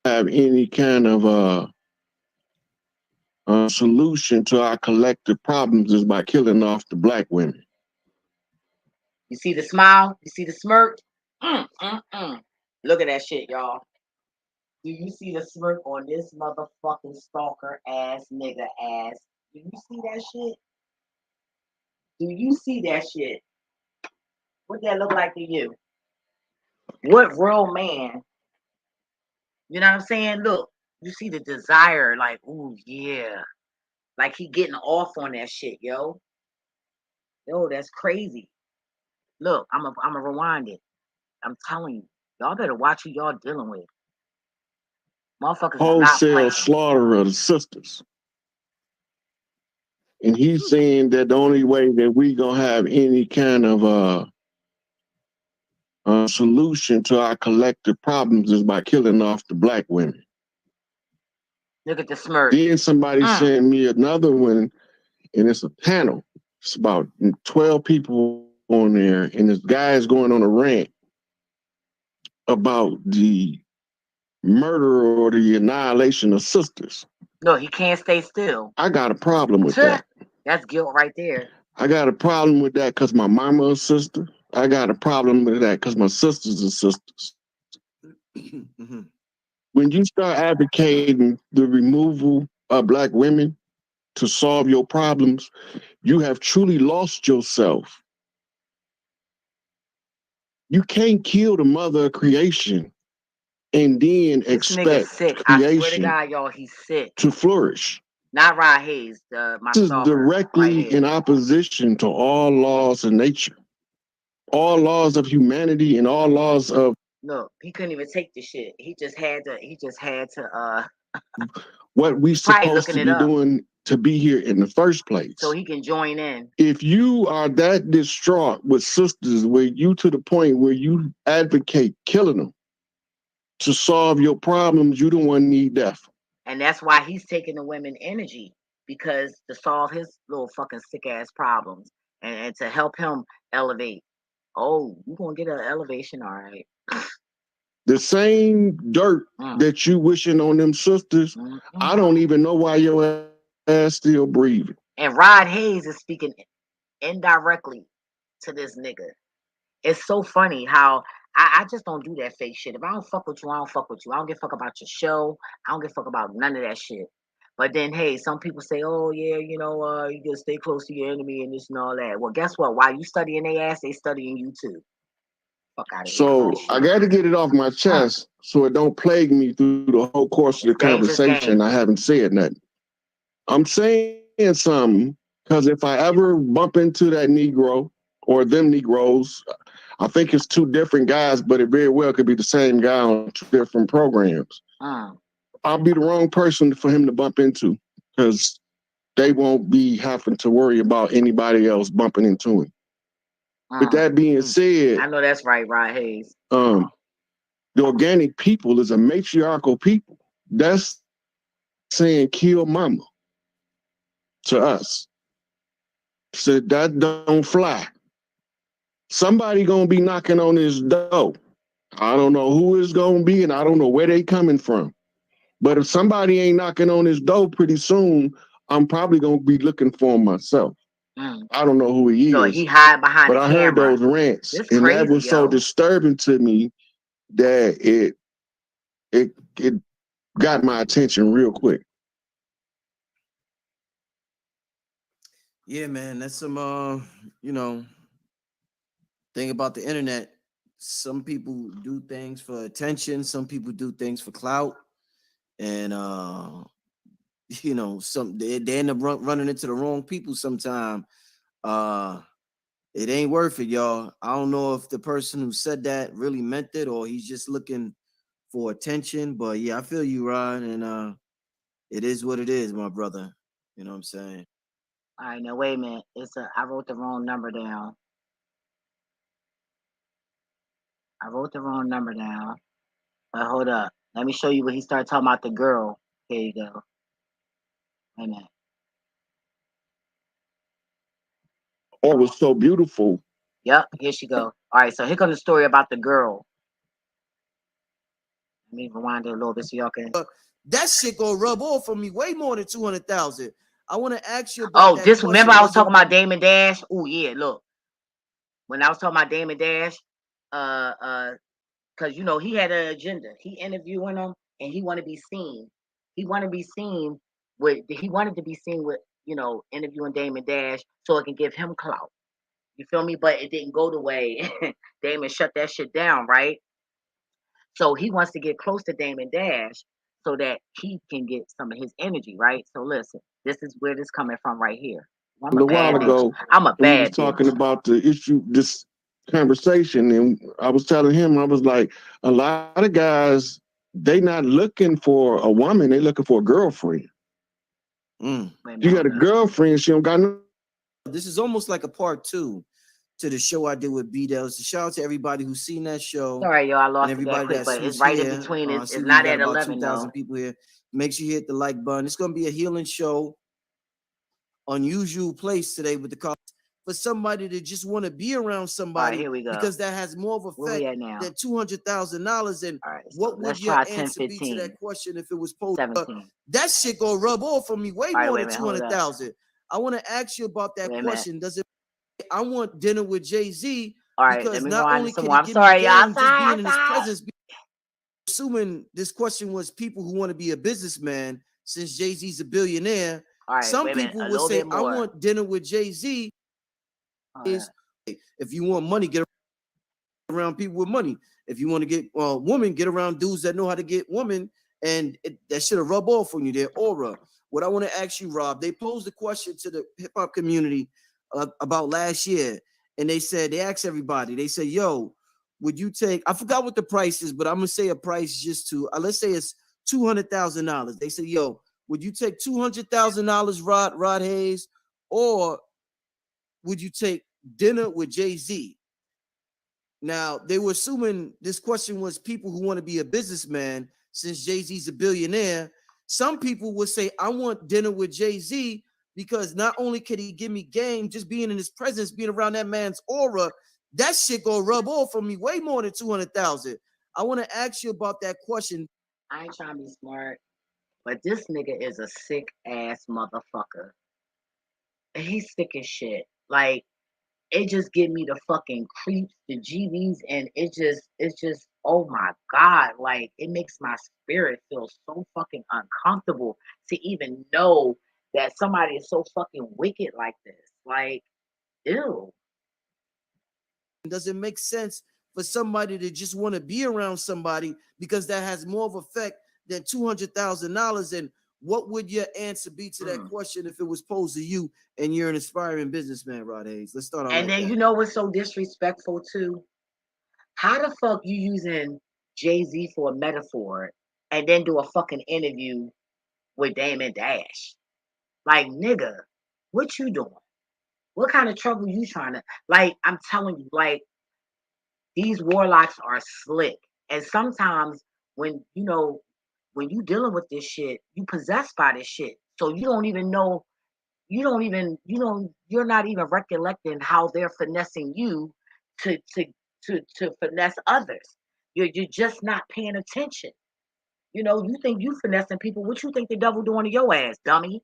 have any kind of solution to our collective problems is by killing off the black women. You see the smile? You see the smirk? Look at that shit, y'all. Do you see the smirk on this motherfucking stalker ass nigga ass? Do you see that shit? Do you see that shit? What that look like to you? What real man? You know what I'm saying? Look, you see the desire, like, ooh, yeah. Like he getting off on that shit, yo. Yo, that's crazy. Look, I'm a rewind it. I'm telling you, y'all better watch who y'all dealing with. Motherfuckers is not Wholesale playing. slaughter of the sisters. And he's saying that the only way that we gonna have any kind of solution to our collective problems is by killing off the black women. Look at the smirk. Then somebody sent me another one, and it's a panel. It's about 12 people on there, and this guy is going on a rant about the murder or the annihilation of sisters. No, he can't stay still. I got a problem with that. That's guilt right there. I got a problem with that because my mama a sister. I got a problem with that because my sisters are sisters. When you start advocating the removal of black women to solve your problems, you have truly lost yourself. You can't kill the mother of creation and then expect sick. creation I swear to God, y'all, he's sick to flourish. Not Rod Hayes, my This is stalker, directly in opposition to all laws of nature, all laws of humanity, and all laws of. Look, he couldn't even take the shit. He just had to. What we supposed to be doing to be here in the first place. So he can join in. If you are that distraught with sisters, where you to the point where you advocate killing them to solve your problems, you don't want to need death. And that's why he's taking the women energy, because to solve his little fucking sick ass problems and to help him elevate. Oh, you gonna get an elevation, all right. The same dirt that you wishing on them sisters, I don't even know why your ass still breathing. And Rod Hayes is speaking indirectly to this nigga. It's so funny how I just don't do that fake shit. If I don't fuck with you, I don't fuck with you. I don't give a fuck about your show. I don't give a fuck about none of that shit. But then, hey, some people say, oh, yeah, you know, you just stay close to your enemy and this and all that. Well, guess what? While you studying their ass, they studying you too. Fuck out of here. So I got to get it off my chest so it don't plague me through the whole course of the conversation. I haven't said nothing. I'm saying something because if I ever bump into that Negro or them Negroes, I think it's two different guys, but it very well could be the same guy on two different programs. I'll be the wrong person for him to bump into because they won't be having to worry about anybody else bumping into him. With that being said, I know that's right, Rod Hayes. The organic people is a matriarchal people. That's saying kill mama to us. So that don't fly. Somebody gonna be knocking on his door. I don't know who it's gonna be, and I don't know where they coming from. But if somebody ain't knocking on his door pretty soon, I'm probably gonna be looking for him myself. I don't know who he is. So he hide behind but the I camera. heard those rants, It's and crazy, that was so disturbing to me that it got my attention real quick. Yeah, man, that's some you know, thing about the internet. Some people do things for attention, some people do things for clout, and you know, they end up running into the wrong people sometime. It ain't worth it, y'all. I don't know if the person who said that really meant it or he's just looking for attention, but yeah, I feel you, Rod, and it is what it is, my brother. You know what I'm saying? All right, now wait a minute. I wrote the wrong number down. But hold up. Let me show you what he started talking about the girl. Here you go. Wait a minute. Oh, it was so beautiful. Yep, here she go. All right, so here comes the story about the girl. Let me rewind it a little bit so y'all can. That shit gonna rub off on me way more than 200,000. I want to ask you about. Oh, remember I was talking about Damon Dash? Oh yeah, look. When I was talking about Damon Dash, because you know he had an agenda. He interviewing him, and he wanted to be seen. He wanted to be seen with. You know, interviewing Damon Dash so it can give him clout. You feel me? But it didn't go the way Damon shut that shit down, right? So he wants to get close to Damon Dash. so that he can get some of his energy, right? So listen, this is where this coming from right here. I'm a A while bad bitch. ago, I'm a we was bad talking bitch. about the issue, this conversation, and I was telling him, I was like, a lot of guys, they not looking for a woman, they looking for a girlfriend. Mm. You got a girlfriend, she don't got no. This is almost like a part 2 to the show I did with B-Dell. So shout out to everybody who's seen that show. Sorry, y'all, I lost and it that everybody quick, but who's it's right here. in between. It's We not got at about 11 2,000 though. people here. Make sure you hit the like button. It's going to be a healing show. Unusual place today with the call for somebody that just want to be around somebody. Here we go. Because that has more of effect than $200,000. And what would your answer be to that question if it was posed? That shit gonna rub off on me way more than 200,000. I want to ask you about that question. Does it? I want dinner with Jay-Z because not only can he give me game just being in his presence. Assuming this question was people who want to be a businessman, since Jay-Z's a billionaire. Some people would say, I want dinner with Jay-Z. Is if you want money, get around people with money. If you want to get women, get around dudes that know how to get women, and that should have rub off on you, their aura. What I want to ask you, Rob, they posed a question to the hip-hop community about last year, and they asked everybody, they said, yo, would you take, I forgot what the price is, but I'm going to say a price just to, let's say it's $200,000. They said, yo, would you take $200,000, Rod Hayes, or would you take dinner with Jay-Z? Now, they were assuming this question was people who want to be a businessman, since Jay-Z's a billionaire. Some people would say, I want dinner with Jay-Z because not only can he give me game, just being in his presence, being around that man's aura, that shit gonna rub off on me way more than 200,000. I want to ask you about that question. I ain't trying to be smart, but this nigga is a sick ass motherfucker. He's sick as shit. Like, it just give me the fucking creeps, the GVs, and it's just, oh my God, like, it makes my spirit feel so fucking uncomfortable to even know that somebody is so fucking wicked like this. Like, ew. Does it make sense for somebody to just want to be around somebody because that has more of effect than $200,000? And what would your answer be to that question if it was posed to you and you're an aspiring businessman, Rod Hayes? Let's start on. And then you know what's so disrespectful too? How the fuck you using Jay-Z for a metaphor and then do a fucking interview with Damon Dash? Like, nigga, what you doing? What kind of trouble you trying to, like, I'm telling you, like, these warlocks are slick. And sometimes when you dealing with this shit, you possessed by this shit. So you don't even know, you're not even recollecting how they're finessing you to finesse others. You're just not paying attention. You think you finessing people. What you think the devil doing to your ass, dummy?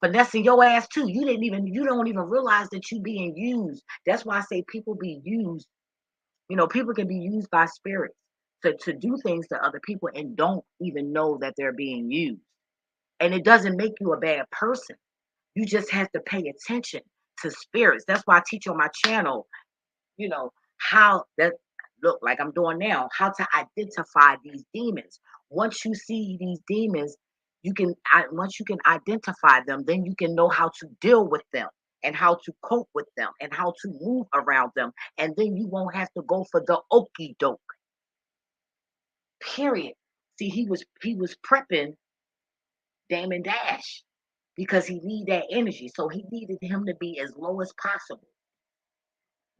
Finessing your ass too. You don't even realize that you being used. That's why I say people be used. People can be used by spirits to do things to other people and don't even know that they're being used. And it doesn't make you a bad person. You just have to pay attention to spirits. That's why I teach on my channel, how that look like I'm doing now, how to identify these demons. Once you see these demons, once you can identify them, then you can know how to deal with them and how to cope with them and how to move around them. And then you won't have to go for the okey doke. Period. See, he was prepping Damon Dash because he needed that energy. So he needed him to be as low as possible.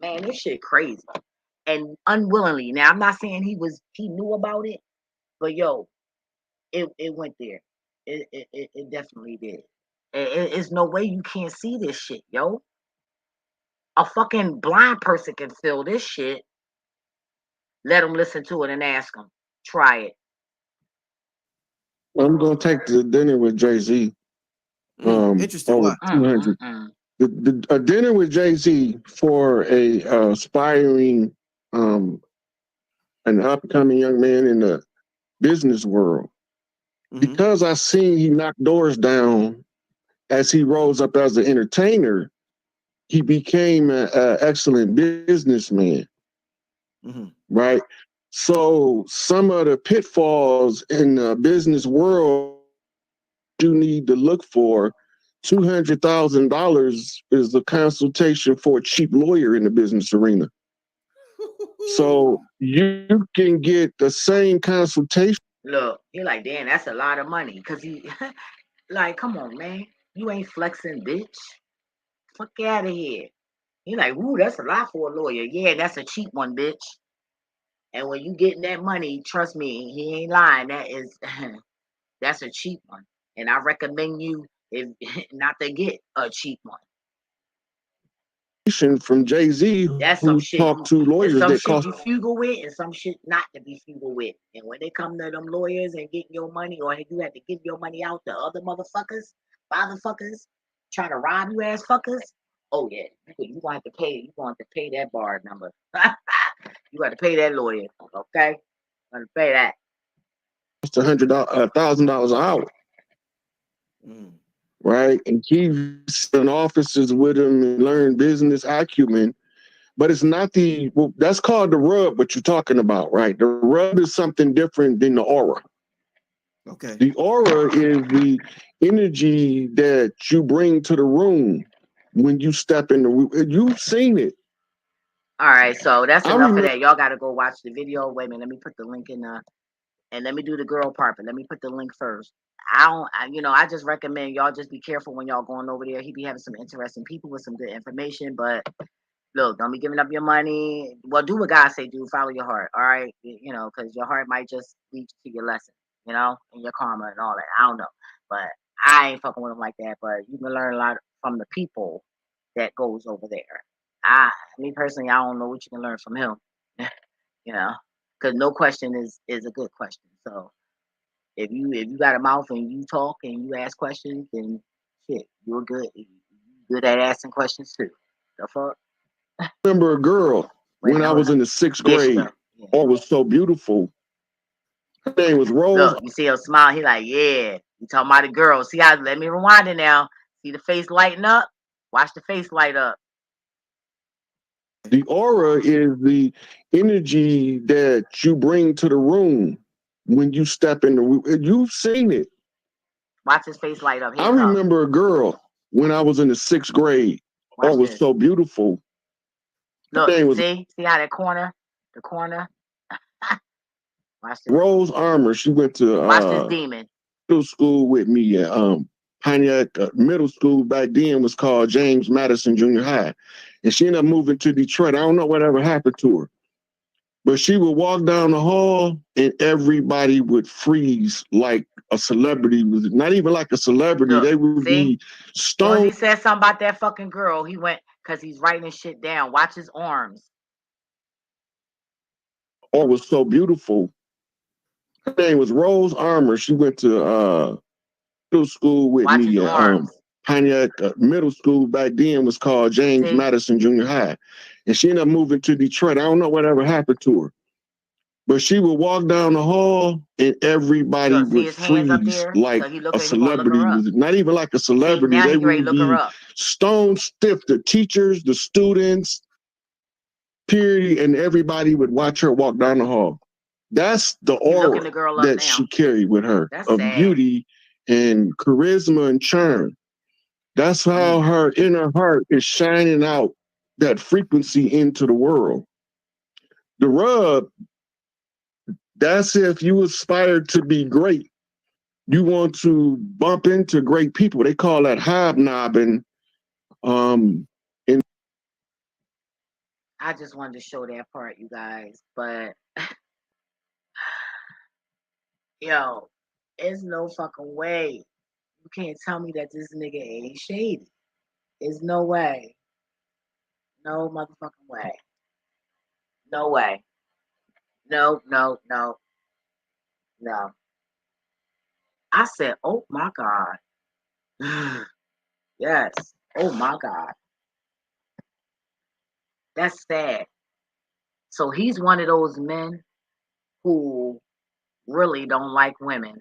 Man, this shit crazy. And unwillingly. Now, I'm not saying he knew about it, but yo, it went there. It definitely did. It's no way you can't see this shit, yo. A fucking blind person can feel this shit. Let them listen to it and ask them. Try it. I'm gonna take the dinner with Jay-Z. Interesting. Over 200. A dinner with Jay-Z for a aspiring, an upcoming young man in the business world. Because I seen he knocked doors down as he rose up as an entertainer, he became an excellent businessman. Right? So some of the pitfalls in the business world you need to look for. $200,000 is the consultation for a cheap lawyer in the business arena. So you can get the same consultation. Look, he like, damn, that's a lot of money. Cause he like, come on, man. You ain't flexing, bitch. Fuck out of here. He like, ooh, that's a lot for a lawyer. Yeah, that's a cheap one, bitch. And when you getting that money, trust me, he ain't lying. That is that's a cheap one. And I recommend you if not to get a cheap one. From Jay-Z, That's some who shit talked to and lawyers some that shit cost you fugal with and some shit not to be fugal with. And when they come to them lawyers and getting your money, or you have to give your money out to other motherfuckers, fatherfuckers, trying to rob you ass fuckers, oh yeah, you gonna have to pay. You gonna have to pay that bar number. You got to pay that lawyer, okay? You got to pay that. $1,000 an hour. Right? And keeps in offices with him and learn business acumen. But it's not that's called the rub, what you're talking about, right? The rub is something different than the aura. Okay. The aura is the energy that you bring to the room when you step in the room. You've seen it. All right, so that's enough of that. Y'all got to go watch the video. Wait a minute, let me put the link in and let me do the girl part, but let me put the link first. I just recommend y'all just be careful when y'all going over there. He be having some interesting people with some good information, but look, don't be giving up your money. Well, do what God say, do. Follow your heart, all right? Because your heart might just lead you to your lesson, and your karma and all that. I don't know, but I ain't fucking with him like that. But you can learn a lot from the people that goes over there. Me personally, I don't know what you can learn from him, because no question is a good question. So if you got a mouth and you talk and you ask questions, then shit, you're good. You're good at asking questions too. The fuck. I remember a girl when I was in the 6th grade. Oh, was so beautiful. Her name was Rose. Look, you see her smile. He like, yeah. You talking about the girl? See how? Let me rewind it now. See the face lighting up. Watch the face light up. The aura is the energy that you bring to the room when you step in the room. You've seen it. Watch his face light up. I remember a girl when I was in the 6th grade. Oh, was so beautiful. Look, see how the corner? Watch this. Rose Armour. She went to watch this demon. Middle school with me at Pontiac Middle School. Back then was called James Madison Junior High. And she ended up moving to Detroit. I don't know whatever happened to her. But she would walk down the hall and everybody would freeze like a celebrity. Was not even like a celebrity. Look, they would be stoned. When he said something about that fucking girl, he went because he's writing shit down. Watch his arms. Oh, was so beautiful. Her name was Rose Armour. She went to middle school with me at Pontiac Middle School. Back then was called James Madison Junior High. And she ended up moving to Detroit. I don't know whatever happened to her. But she would walk down the hall and everybody would freeze like a celebrity. Was not even like a celebrity. They would be stone stiff. The teachers, the students, period, and everybody would watch her walk down the hall. That's the aura that she carried with her of beauty and charisma and charm. That's how her inner heart is shining out that frequency into the world. The rub, that's if you aspire to be great. You want to bump into great people. They call that hobnobbing. I just wanted to show that part, you guys. But yo, there's no fucking way. You can't tell me that this nigga ain't shady. There's no way. No motherfucking way. No way. No. I said, oh my God. Yes. Oh my God. That's sad. So he's one of those men who really don't like women.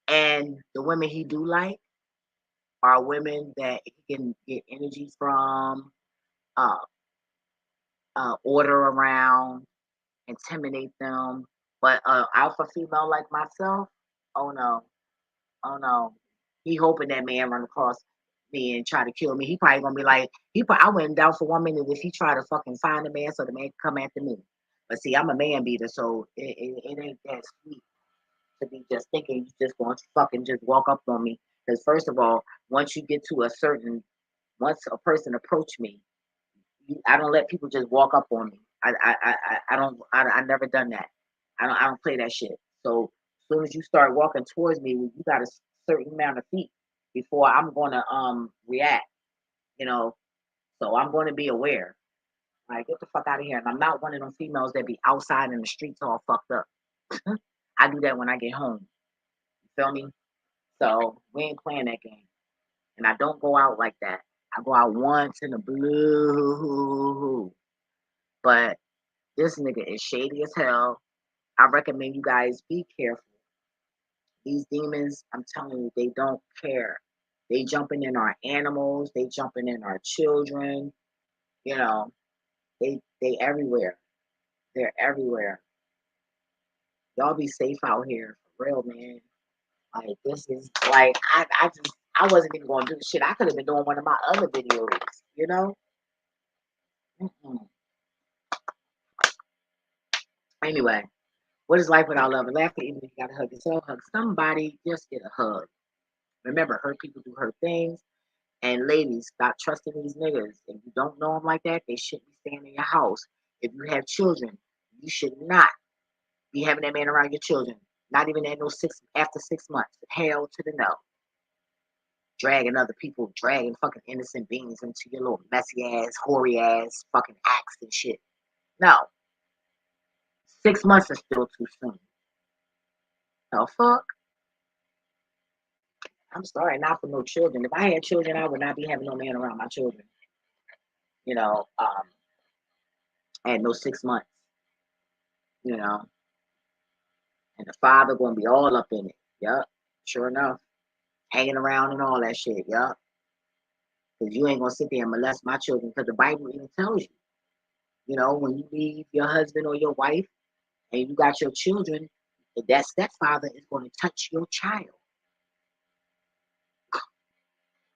And the women he do like are women that he can get energy from, order around, intimidate them. But alpha female like myself, oh no, oh no. He hoping that man run across me and try to kill me. He probably gonna be like, I went down for 1 minute if he try to fucking find a man so the man can come after me. But see, I'm a man beater, so it ain't that sweet to be just thinking you just going to fucking just walk up on me. Because first of all, once you get to once a person approach me, I don't let people just walk up on me. I never done that. I don't play that shit. So as soon as you start walking towards me, you got a certain amount of feet before I'm gonna react. You know, so I'm going to be aware. Like, get the fuck out of here. And I'm not one of them females that be outside in the streets all fucked up. I do that when I get home. You feel me? So we ain't playing that game. And I don't go out like that. I go out once in the blue. But this nigga is shady as hell. I recommend you guys be careful. These demons, I'm telling you, they don't care. They jumping in our animals. They jumping in our children. You know, they everywhere. They're everywhere. Y'all be safe out here, for real, man. Like, this is like I wasn't even gonna do shit. I could have been doing one of my other videos, you know. Anyway, what is life without love? And laughter, even if you gotta hug yourself, hug somebody, just get a hug. Remember, hurt people do hurt things. And ladies, stop trusting these niggas. If you don't know them like that, they shouldn't be staying in your house. If you have children, you should not be having that man around your children. Not even at after 6 months. Hell to the no. Dragging other people, dragging fucking innocent beings into your little messy ass, hoary ass fucking acts and shit. No. 6 months is still too soon. The fuck? I'm sorry, not for no children. If I had children, I would not be having no man around my children. You know, at no 6 months. You know. And the father gonna be all up in it. Yup. Sure enough. Hanging around and all that shit. Yup. Because you ain't gonna sit there and molest my children, because the Bible even tells you. You know, when you leave your husband or your wife and you got your children, that stepfather is going to touch your child.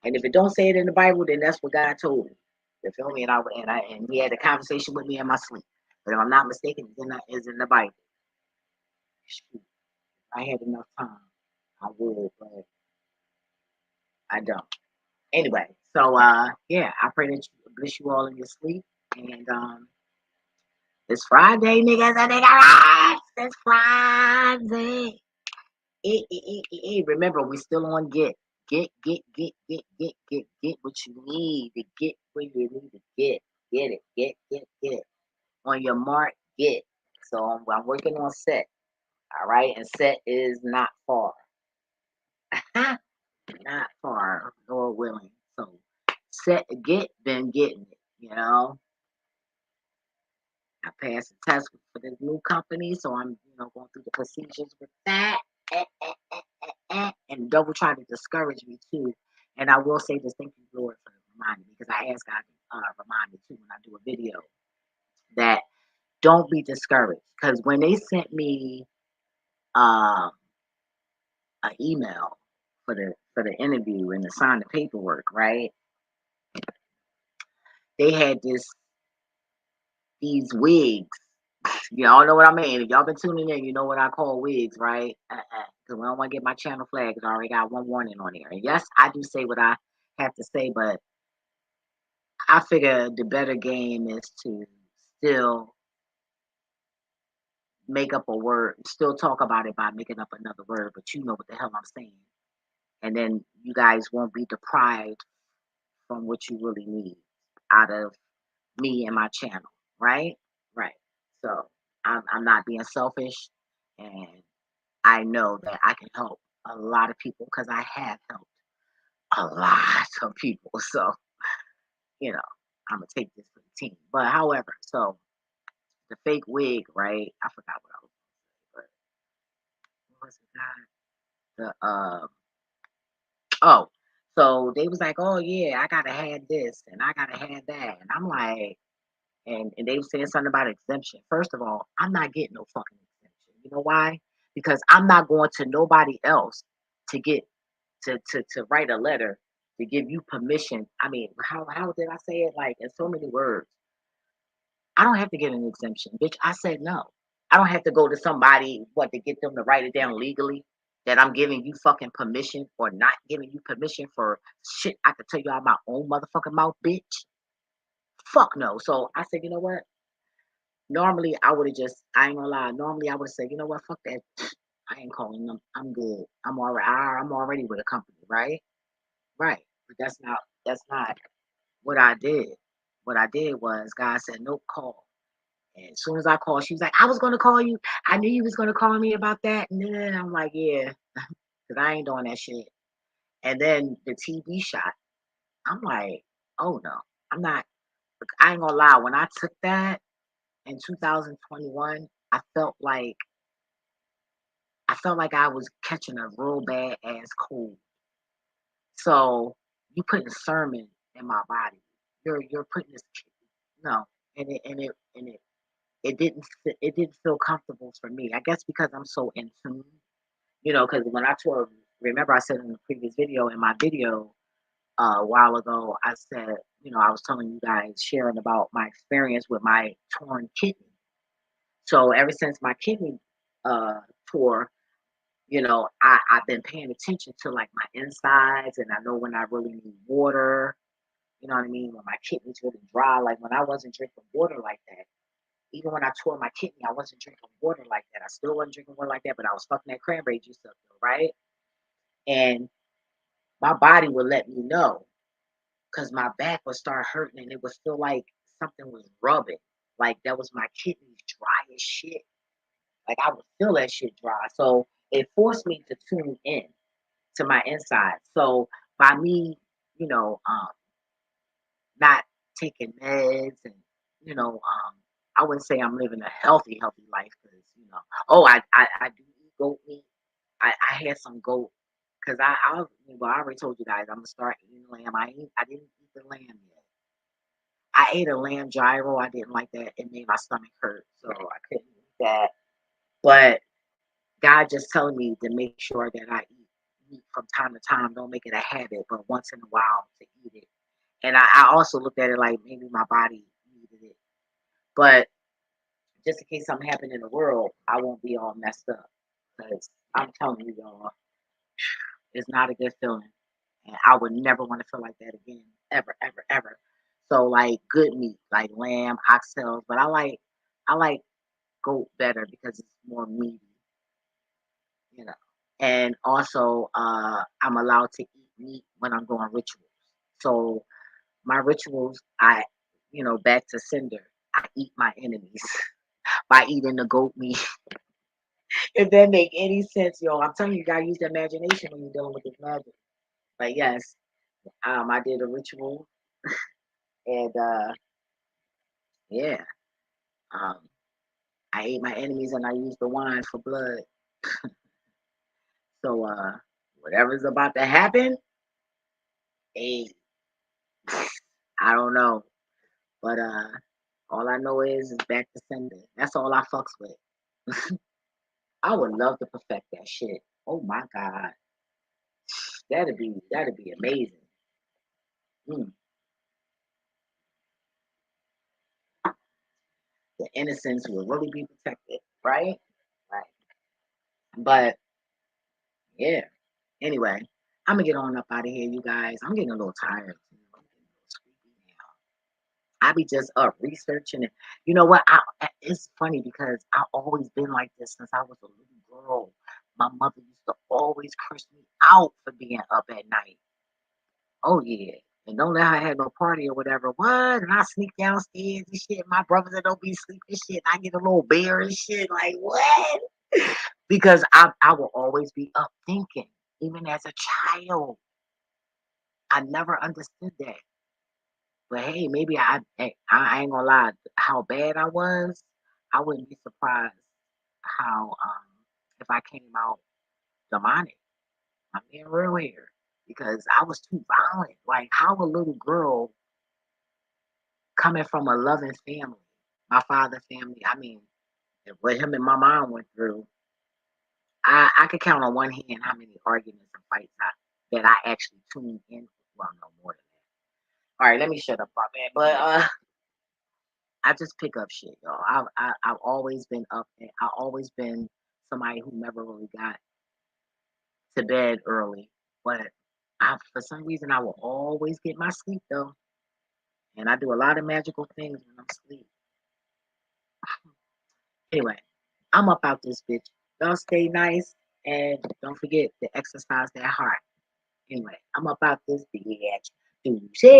And if it don't say it in the Bible, then that's what God told me. You feel me? And he had a conversation with me in my sleep. But if I'm not mistaken, it's in the Bible. Shoot, if I had enough time, I would, but I don't. Anyway, so yeah, I pray that you bless you all in your sleep. And it's Friday, niggas and niggas. It's Friday. Remember, we still on get what you need to get where you need to get. Get it. On your mark, get. So I'm working on set. All right, and set is not far. Not far, Lord willing. So set been getting it, you know. I passed the test for this new company, so I'm, going through the procedures with that. And double trying to discourage me too. And I will say this, thank you, Lord, for reminding me, because I asked God to remind me too when I do a video, that don't be discouraged. Because when they sent me an email for the interview and to sign the paperwork, right? They had these wigs. Y'all know what I mean. If y'all been tuning in, you know what I call wigs, right? Because we don't want to get my channel flagged, because I already got one warning on there. And yes, I do say what I have to say, but I figure the better game is to still make up a word, still talk about it by making up another word, but you know what the hell I'm saying. And then you guys won't be deprived from what you really need out of me and my channel, right? Right. So I'm not being selfish, and I know that I can help a lot of people, because I have helped a lot of people. So, I'm going to take this for the team. But however, so the fake wig, right? I forgot what I was going to say, but what was it? So they was like, oh yeah, I gotta have this and I gotta have that. And I'm like, and they were saying something about exemption. First of all, I'm not getting no fucking exemption. You know why? Because I'm not going to nobody else to get to write a letter to give you permission. I mean, how did I say it? Like in so many words. I don't have to get an exemption, bitch. I said no. I don't have to go to somebody to get them to write it down legally that I'm giving you fucking permission or not giving you permission for shit I could tell you out my own motherfucking mouth, bitch. Fuck no. So I said, you know what? Normally I would have just, I ain't gonna lie. Normally I would have said, you know what? Fuck that. I ain't calling them. I'm good. I'm already with a company, right? Right. But that's not what I did. What I did was God said, nope, call. And as soon as I called, she was like, I was gonna call you. I knew you was gonna call me about that. And then I'm like, yeah, because I ain't doing that shit. And then the TV shot, I'm like, oh no, I'm not. I ain't gonna lie. When I took that in 2021, I felt like I was catching a real bad ass cold. So you putting a sermon in my body. You're putting this no, and it didn't feel comfortable for me. I guess because I'm so in tune, because when I told, remember I said in the previous video, in my video a while ago, I said, I was telling you guys, sharing about my experience with my torn kidney. So ever since my kidney tore, I've been paying attention to like my insides, and I know when I really need water. You know what I mean? When my kidneys really dry, like when I wasn't drinking water like that. Even when I tore my kidney, I wasn't drinking water like that. I still wasn't drinking water like that, but I was fucking that cranberry juice up though, right? And my body would let me know because my back would start hurting and it would feel like something was rubbing. Like that was my kidneys dry as shit. Like I would feel that shit dry. So it forced me to tune in to my inside. So by me, not taking meds and, I wouldn't say I'm living a healthy life because, I do eat goat meat. I had some goat because I already told you guys I'm gonna start eating lamb. I didn't eat the lamb yet. I ate a lamb gyro. I didn't like that. It made my stomach hurt, so I couldn't eat that. But God just telling me to make sure that I eat meat from time to time. Don't make it a habit, but once in a while to eat it. And I also looked at it like maybe my body needed it. But just in case something happened in the world, I won't be all messed up. Because I'm telling you, y'all, it's not a good feeling. And I would never want to feel like that again. Ever, ever, ever. So like good meat, like lamb, oxtails, but I like goat better because it's more meaty, you know. And also I'm allowed to eat meat when I'm doing rituals. So my rituals, back to cinder. I eat my enemies by eating the goat meat. If that make any sense, yo, I'm telling you, you gotta use the imagination when you're dealing with this magic. But yes, I did a ritual, and yeah, um, I ate my enemies and I used the wine for blood. So whatever's about to happen, hey, I don't know, but all I know is back to sender. That's all I fucks with. I would love to perfect that shit. Oh my god, that'd be amazing. Mm. The innocence will really be protected, right? Right. But yeah. Anyway, I'm gonna get on up out of here, you guys. I'm getting a little tired. I'm getting a little sleepy now. I be just up researching it. You know what? It's funny because I've always been like this since I was a little girl. My mother used to always curse me out for being up at night. Oh yeah. And don't let her have no party or whatever. What? And I sneak downstairs and shit. My brothers that don't be sleeping and shit. And I get a little beer and shit. Like what? Because I will always be up thinking, even as a child. I never understood that. But hey, maybe I ain't gonna lie. How bad I was, I wouldn't be surprised how if I came out demonic. I'm being real here because I was too violent. Like how a little girl coming from a loving family, my father's family. I mean, what him and my mom went through, I could count on one hand how many arguments and fights that I actually tuned in. Well, no more than that. All right, let me shut up about that. But I just pick up shit, y'all. I've always been up, and I've always been somebody who never really got to bed early. But for some reason, I will always get my sleep though, and I do a lot of magical things when I'm asleep. Anyway, I'm up out this bitch. Y'all stay nice, and don't forget to exercise that heart. Anyway, I'm up out this bitch. Do shit.